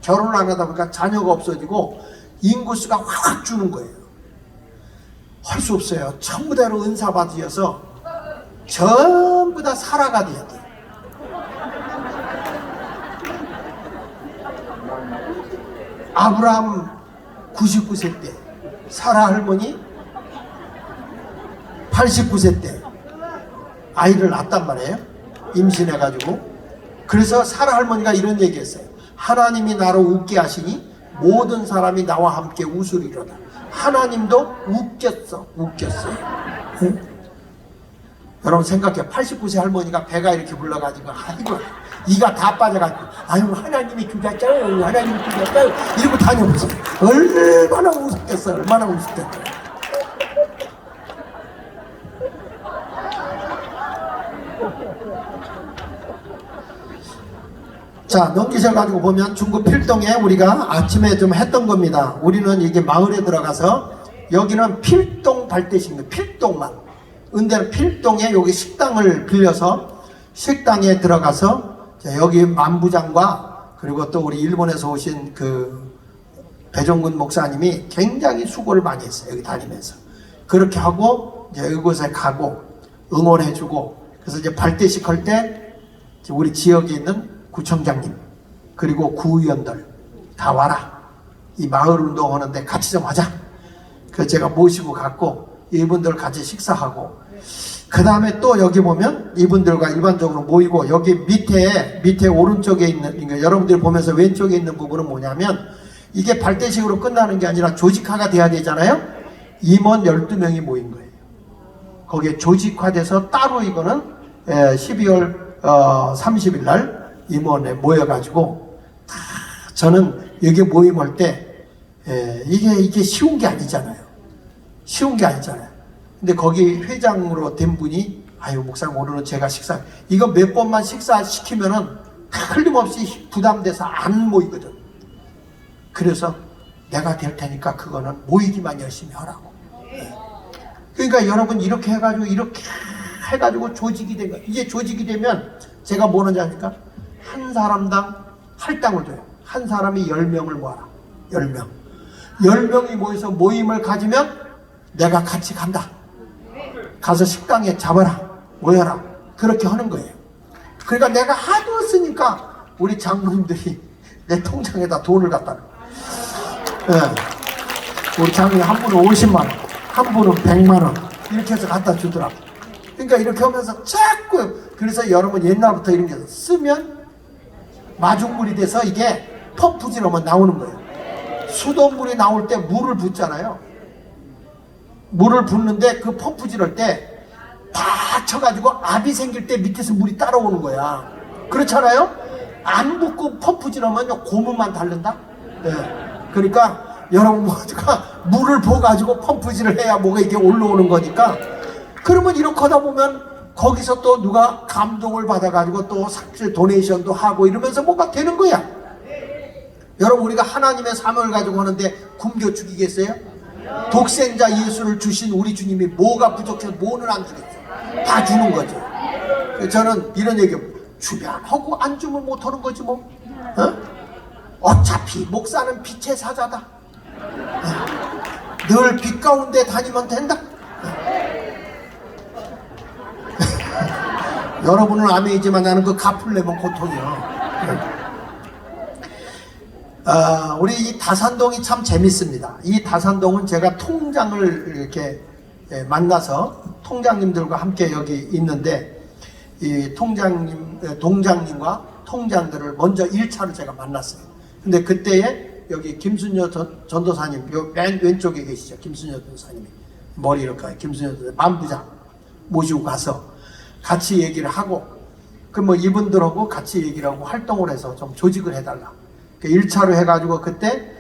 결혼을 안 하다 보니까 자녀가 없어지고 인구수가 확 주는 거예요. 할 수 없어요. 전부 다 은사 받으셔서 전부 다 사라가 돼야 돼요. 아브라함 99세 때, 사라 할머니 89세 때 아이를 낳았단 말이에요. 임신해가지고. 그래서 사라 할머니가 이런 얘기했어요. 하나님이 나로 웃게 하시니 모든 사람이 나와 함께 웃으리로다. 하나님도 웃겼어요. 응? 여러분 생각해요. 89세 할머니가 배가 이렇게 불러가지고 아이고 이가 다 빠져가지고 아유 하나님이 주셨어요, 하나님이 주셨어요 이러고 다녀보세요. 얼마나 웃었겠어요. 얼마나 웃었겠어요. 자, 넘기셔가지고 보면 중국 필동에 우리가 아침에 좀 했던 겁니다. 우리는 이게 마을에 들어가서, 여기는 필동 발대식입니다. 필동만. 근데 필동에 여기 식당을 빌려서 식당에 들어가서, 자, 여기 만부장과 그리고 또 우리 일본에서 오신 그 배종근 목사님이 굉장히 수고를 많이 했어요. 여기 다니면서. 그렇게 하고 이제 이곳에 가고 응원해주고, 그래서 이제 발대식 할 때 우리 지역에 있는 구청장님 그리고 구의원들 다 와라, 이 마을 운동하는데 같이 좀 하자. 그래서 제가 모시고 갔고 이분들 같이 식사하고, 그 다음에 또 여기 보면 이분들과 일반적으로 모이고, 여기 밑에 오른쪽에 있는, 그러니까 여러분들이 보면서 왼쪽에 있는 부분은 뭐냐면, 이게 발대식으로 끝나는 게 아니라 조직화가 돼야 되잖아요. 임원 12명이 모인 거예요. 거기에 조직화돼서 따로 이거는 12월 30일 날 임원에 모여가지고, 저는 여기 모임할 때 이게 쉬운 게 아니잖아요. 쉬운 게 아니잖아요. 근데 거기 회장으로 된 분이, 아유 목사님 오늘은 제가 식사, 이거 몇 번만 식사시키면은 틀림없이 부담돼서 안 모이거든. 그래서 내가 될 테니까 그거는 모이기만 열심히 하라고. 그러니까 여러분 이렇게 해가지고 조직이 된 거예요. 이게 조직이 되면 제가 뭐 하는지 아십니까? 한 사람당 할당을 줘요. 한 사람이 10명을 모아라. 10명. 10명이 모여서 모임을 가지면 내가 같이 간다. 가서 식당에 잡아라. 모여라. 그렇게 하는 거예요. 그러니까 내가 하도 쓰니까 우리 장모님들이 내 통장에다 돈을 갖다 놔요. 네. 우리 장모님 한 분은 50만 원, 한 분은 100만 원 이렇게 해서 갖다 주더라고. 그러니까 이렇게 하면서 자꾸, 그래서 여러분 옛날부터 이런 게 쓰면 마중물이 돼서 이게 펌프질 하면 나오는 거예요. 수돗물이 나올 때 물을 붓잖아요. 물을 붓는데 그 펌프질 할 때 다 쳐가지고 압이 생길 때 밑에서 물이 따라오는 거야. 그렇잖아요? 안 붓고 펌프질 하면 고무만 닳는다? 네. 그러니까 여러분 모두가 물을 부어가지고 펌프질을 해야 뭐가 이게 올라오는 거니까, 그러면 이렇게 하다 보면 거기서 또 누가 감동을 받아가지고 또 삭제 도네이션도 하고 이러면서 뭐가 되는 거야. 여러분 우리가 하나님의 사명을 가지고 하는데 굶겨 죽이겠어요? 독생자 예수를 주신 우리 주님이 뭐가 부족해서 뭐는 안 주겠어요? 다 주는 거죠. 저는 이런 얘기해요. 주면 하고 안 주면 못하는 거지 뭐. 어차피 목사는 빛의 사자다. 늘 빛 가운데 다니면 된다. 여러분은 아멘이지만 나는 그 갚으려면 고통이요. 우리 이 다산동이 참 재밌습니다. 이 다산동은 제가 통장을 이렇게 만나서 통장님들과 함께 여기 있는데, 이 동장님과 통장들을 먼저 1차로 제가 만났어요. 근데 그때에 여기 김순여 전도사님, 요 맨 왼쪽에 계시죠. 김순여 전도사님이 머리 이렇게, 김순여 전도사님 만부장 모시고 가서 같이 얘기를 하고, 그 뭐 이분들하고 같이 얘기를 하고 활동을 해서 좀 조직을 해달라. 1차로 해가지고 그때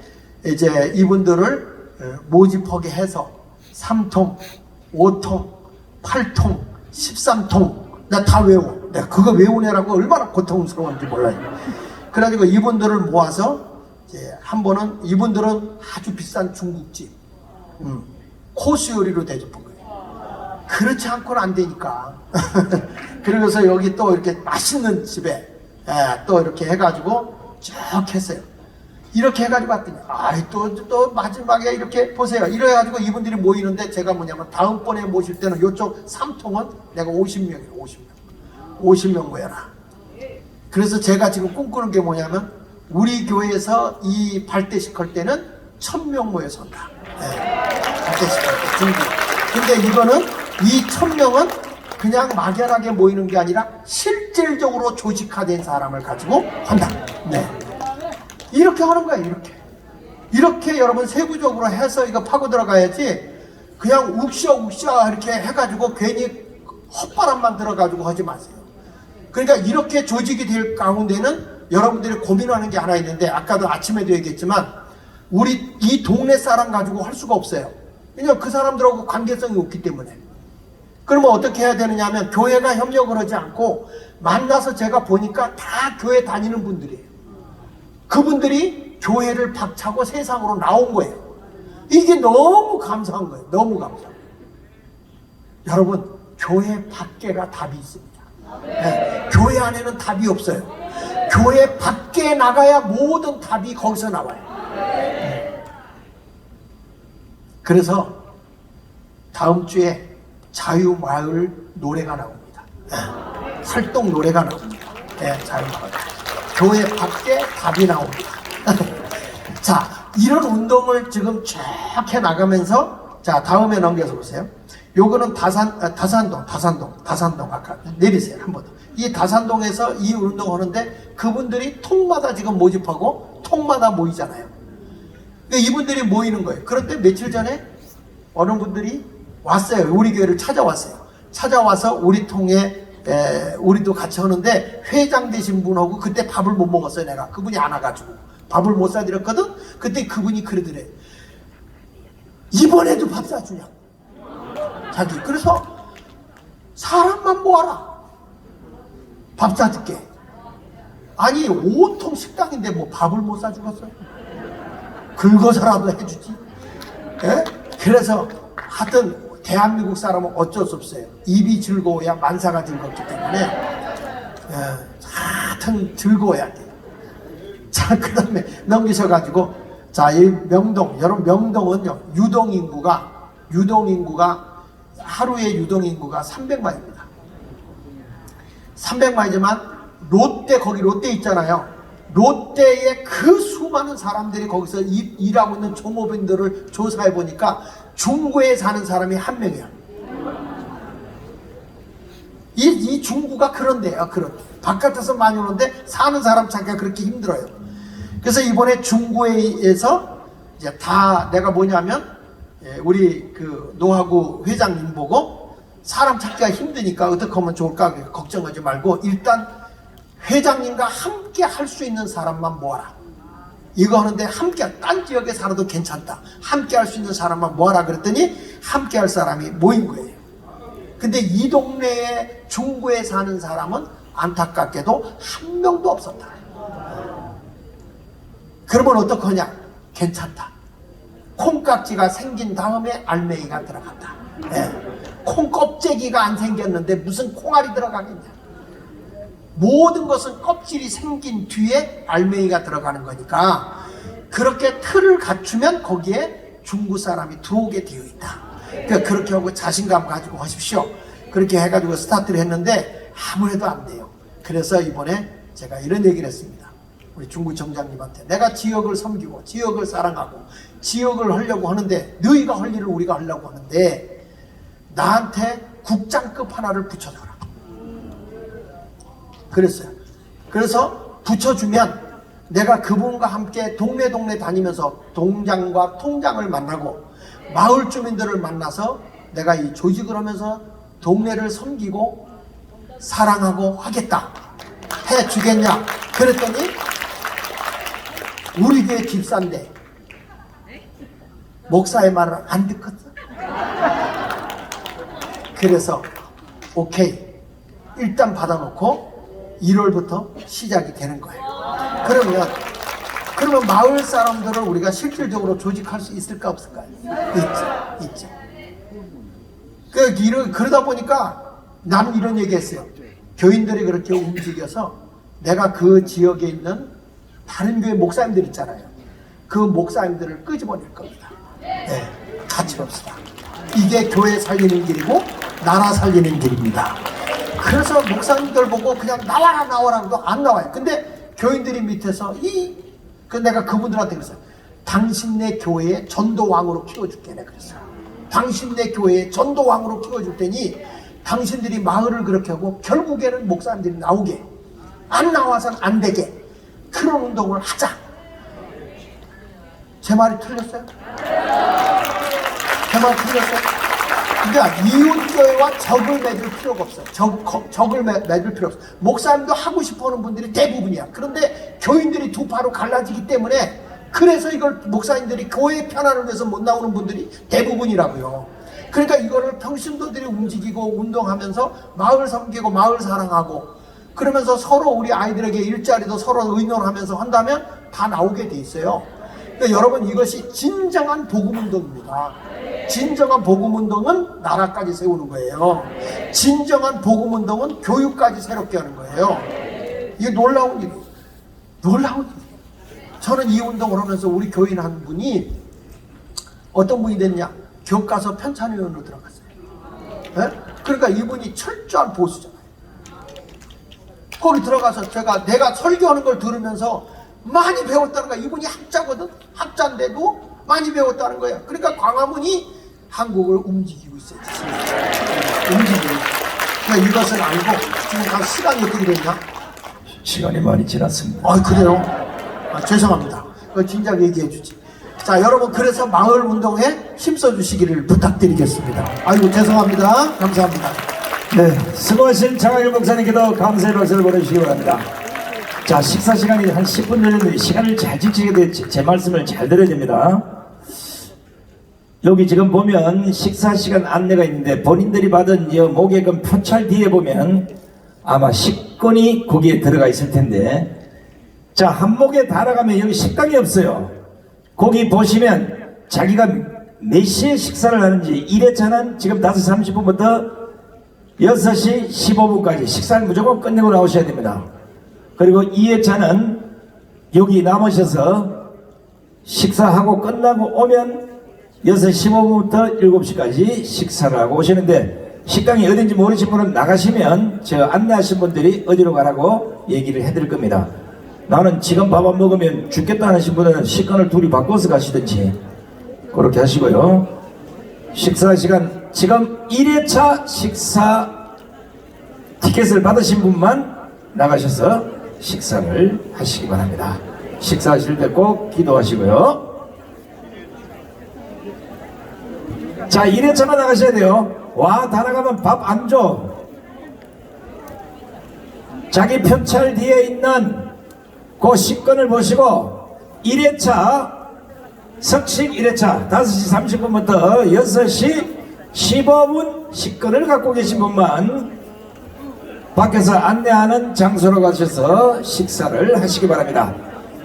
이제 이분들을 모집하게 해서 3통, 5통, 8통, 13통 나 다 외워. 내가 그거 외우느라고 얼마나 고통스러운지 몰라요. 그래가지고 이분들을 모아서 이제 한 번은 이분들은 아주 비싼 중국집 코스 요리로 대접한 거예요. 그렇지 않고는 안 되니까. 그러면서 여기 또 이렇게 맛있는 집에 또 이렇게 해가지고 쭉 했어요. 이렇게 해가지고 왔더니 또 마지막에 이렇게 보세요. 이래가지고 이분들이 모이는데 제가 뭐냐면 다음번에 모실 때는 이쪽 3통은 내가 50명이에요. 50명 모여라. 그래서 제가 지금 꿈꾸는 게 뭐냐면 우리 교회에서 이 발대식 할 때는 1000명 모여서 한다. 발대식 할 때 중국. 근데 이거는 이 1000명은 그냥 막연하게 모이는 게 아니라 실질적으로 조직화된 사람을 가지고 한다. 네. 이렇게 하는 거예요. 이렇게 여러분 세부적으로 해서 이거 파고 들어가야지 그냥 욱셔 이렇게 해가지고 괜히 헛바람만 들어가지고 하지 마세요. 그러니까 이렇게 조직이 될 가운데는 여러분들이 고민하는 게 하나 있는데 아까도 아침에도 얘기했지만 우리 이 동네 사람 가지고 할 수가 없어요. 왜냐면 그 사람들하고 관계성이 없기 때문에. 그러면 어떻게 해야 되느냐 하면 교회가 협력을 하지 않고 만나서 제가 보니까 다 교회 다니는 분들이에요. 그분들이 교회를 박차고 세상으로 나온 거예요. 이게 너무 감사한 거예요. 너무 감사해요. 여러분, 교회 밖에가 답이 있습니다. 네, 교회 안에는 답이 없어요. 교회 밖에 나가야 모든 답이 거기서 나와요. 그래서 다음 주에 자유마을 노래가 나옵니다. 활동 노래가 나옵니다. 자유마을. 교회 밖에 답이 나옵니다. 자, 이런 운동을 지금 쭉 해나가면서 자, 다음에 넘겨서 보세요. 요거는 다산동 아까 내리세요. 한 번 더. 이 다산동에서 이 운동하는데 그분들이 통마다 지금 모집하고 통마다 모이잖아요. 그러니까 이분들이 모이는 거예요. 그런데 며칠 전에 어느 분들이 왔어요. 우리 교회를 찾아왔어요. 찾아와서 우리 통에 우리도 같이 하는데 회장 되신 분하고 그때 밥을 못 먹었어요. 내가 그분이 안 와가지고 밥을 못 사드렸거든. 그때 그분이 그러더래. 이번에도 밥 사주냐 자기. 그래서 사람만 모아라. 밥 사줄게. 아니 5통 식당인데 뭐 밥을 못 사주겠어요? 긁어서라도 해주지. 그래서 하여튼 대한민국 사람은 어쩔 수 없어요. 입이 즐거워야 만사가 즐겁기 때문에 하여튼 즐거워야 돼요. 자, 그 다음에 넘기셔가지고 자, 이 명동, 여러분 명동은요 유동인구가 하루의 유동인구가 300만입니다. 300만이지만 거기 롯데 있잖아요. 롯데의 그 수많은 사람들이 거기서 일하고 있는 종업원들을 조사해 보니까 중구에 사는 사람이 한 명이야. 이 중구가 그런데요. 바깥에서 많이 오는데 사는 사람 찾기가 그렇게 힘들어요. 그래서 이번에 중구에서 이제 다 내가 뭐냐면 우리 그 노하구 회장님 보고 사람 찾기가 힘드니까 어떻게 하면 좋을까 걱정하지 말고 일단 회장님과 함께 할 수 있는 사람만 모아라. 이거 하는데 함께 딴 지역에 살아도 괜찮다. 함께 할 수 있는 사람만 모아라 그랬더니 함께 할 사람이 모인 거예요. 근데 이 동네에 중구에 사는 사람은 안타깝게도 한 명도 없었다. 그러면 어떡하냐? 괜찮다. 콩깍지가 생긴 다음에 알맹이가 들어간다. 콩 껍데기가 안 생겼는데 무슨 콩알이 들어가겠냐? 모든 것은 껍질이 생긴 뒤에 알맹이가 들어가는 거니까 그렇게 틀을 갖추면 거기에 중구 사람이 들어오게 되어 있다. 그러니까 그렇게 하고 자신감 가지고 하십시오. 그렇게 해가지고 스타트를 했는데 아무래도 안 돼요. 그래서 이번에 제가 이런 얘기를 했습니다. 우리 중구 정장님한테 내가 지역을 섬기고 지역을 사랑하고 지역을 하려고 하는데 너희가 할 일을 우리가 하려고 하는데 나한테 국장급 하나를 붙여줘라. 그랬어요. 그래서 붙여주면 내가 그분과 함께 동네 다니면서 동장과 통장을 만나고 마을 주민들을 만나서 내가 이 조직을 하면서 동네를 섬기고 사랑하고 하겠다. 해주겠냐? 그랬더니 우리 교회 집사인데 목사의 말을 안 듣거든. 그래서 오케이 일단 받아놓고 1월부터 시작이 되는 거예요. 그러면 마을 사람들을 우리가 실질적으로 조직할 수 있을까 없을까요? 있죠. 그러다 보니까 나는 이런 얘기 했어요. 교인들이 그렇게 움직여서 내가 그 지역에 있는 다른 교회 목사님들 있잖아요. 그 목사님들을 끄집어낼 겁니다. 네, 같이 봅시다. 이게 교회 살리는 길이고 나라 살리는 길입니다. 그래서 목사님들 보고 그냥 나와라도 안 나와요. 근데 교인들이 밑에서 내가 그분들한테 그랬어요. 당신네 교회에 전도왕으로 키워줄게. 내가 그랬어요. 당신네 교회에 전도왕으로 키워줄 테니 당신들이 마을을 그렇게 하고 결국에는 목사님들이 나오게, 안 나와서는 안 되게 그런 운동을 하자. 제 말이 틀렸어요? 제 말이 틀렸어요? 그러니까 이웃교회와 적을 맺을 필요가 없어요. 적을 맺을 필요 없어요. 목사님도 하고 싶어하는 분들이 대부분이야. 그런데 교인들이 두 파로 갈라지기 때문에 그래서 이걸 목사님들이 교회 편안을 위해서 못 나오는 분들이 대부분이라고요. 그러니까 이거를 평신도들이 움직이고 운동하면서 마을 섬기고 마을 사랑하고 그러면서 서로 우리 아이들에게 일자리도 서로 의논하면서 한다면 다 나오게 돼 있어요. 그러니까 여러분 이것이 진정한 복음운동입니다. 진정한 복음운동은 나라까지 세우는 거예요. 진정한 복음운동은 교육까지 새롭게 하는 거예요. 이게 놀라운 일이에요. 놀라운 일이에요. 저는 이 운동을 하면서 우리 교인 한 분이 어떤 분이 됐냐? 교과서 편찬위원으로 들어갔어요. 네? 그러니까 이분이 철저한 보수잖아요. 거기 들어가서 내가 설교하는 걸 들으면서 많이 배웠다는 거야. 이분이 학자거든. 학자인데도 많이 배웠다는 거예요. 그러니까 광화문이 한국을 움직이고 있어요. 움직이고. 그러니까 이것을 알고 지금 간 시간이 어떻게 됐냐? 시간이 많이 지났습니다. 그래요? 죄송합니다. 진작 얘기해 주지. 자, 여러분 그래서 마을 운동에 힘써 주시기를 부탁드리겠습니다. 아이고 죄송합니다. 감사합니다. 네, 수고하신 장학일 목사님께도 감사의 박수를 보내주시기 바랍니다. 자, 식사 시간이 한 10분 전인데 시간을 잘 지키게 돼 제 말씀을 잘 들어야 됩니다. 여기 지금 보면 식사 시간 안내가 있는데 본인들이 받은 이 모객은 표찰 뒤에 보면 아마 식권이 거기에 들어가 있을 텐데, 자, 한목에 달아가면 여기 식당이 없어요. 거기 보시면 자기가 몇 시에 식사를 하는지 1회차는 지금 5시 30분부터 6시 15분까지 식사를 무조건 끝내고 나오셔야 됩니다. 그리고 2회차는 여기 남으셔서 식사하고 끝나고 오면 6시 15분부터 7시까지 식사를 하고 오시는데, 식당이 어딘지 모르신 분은 나가시면 저 안내하신 분들이 어디로 가라고 얘기를 해드릴 겁니다. 나는 지금 밥 안 먹으면 죽겠다 하신 분은 식권을 둘이 바꿔서 가시든지 그렇게 하시고요. 식사 시간 지금 1회차 식사 티켓을 받으신 분만 나가셔서 식사를 하시기 바랍니다. 식사하실 때 꼭 기도하시고요. 자, 1회차만 나가셔야 돼요. 와, 다 나가면 밥 안 줘. 자기 표찰 뒤에 있는 그 식권을 보시고 1회차 석식 1회차 5시 30분부터 6시 15분 식권을 갖고 계신 분만 밖에서 안내하는 장소로 가셔서 식사를 하시기 바랍니다.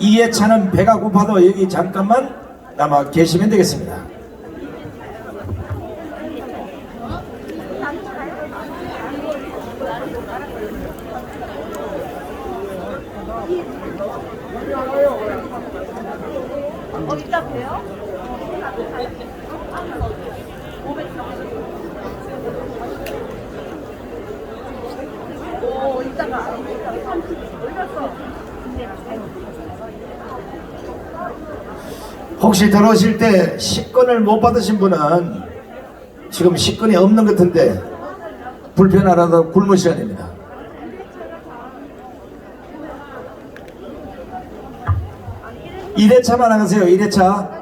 2회차는 배가 고파도 여기 잠깐만 남아 계시면 되겠습니다. 이따 봬요? 이따가 올렸어. 혹시 들어오실 때 식권을 못 받으신 분은 지금 식권이 없는 것 같은데 불편하라도 굶으셔야 됩니다. 일 1회차만 나가세요. 1회차.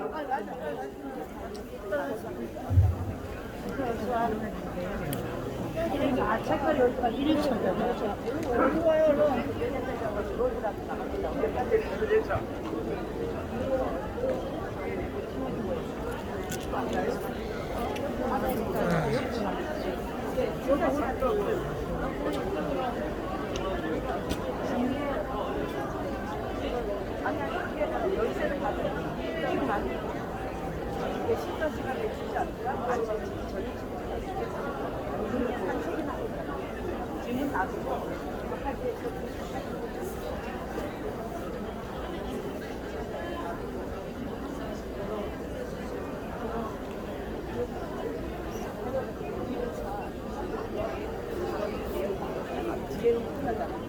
이게 식사 시간에 주지 않고요. 아침 저녁 질문 놔두고 할때 뒤에는 끝나잖아.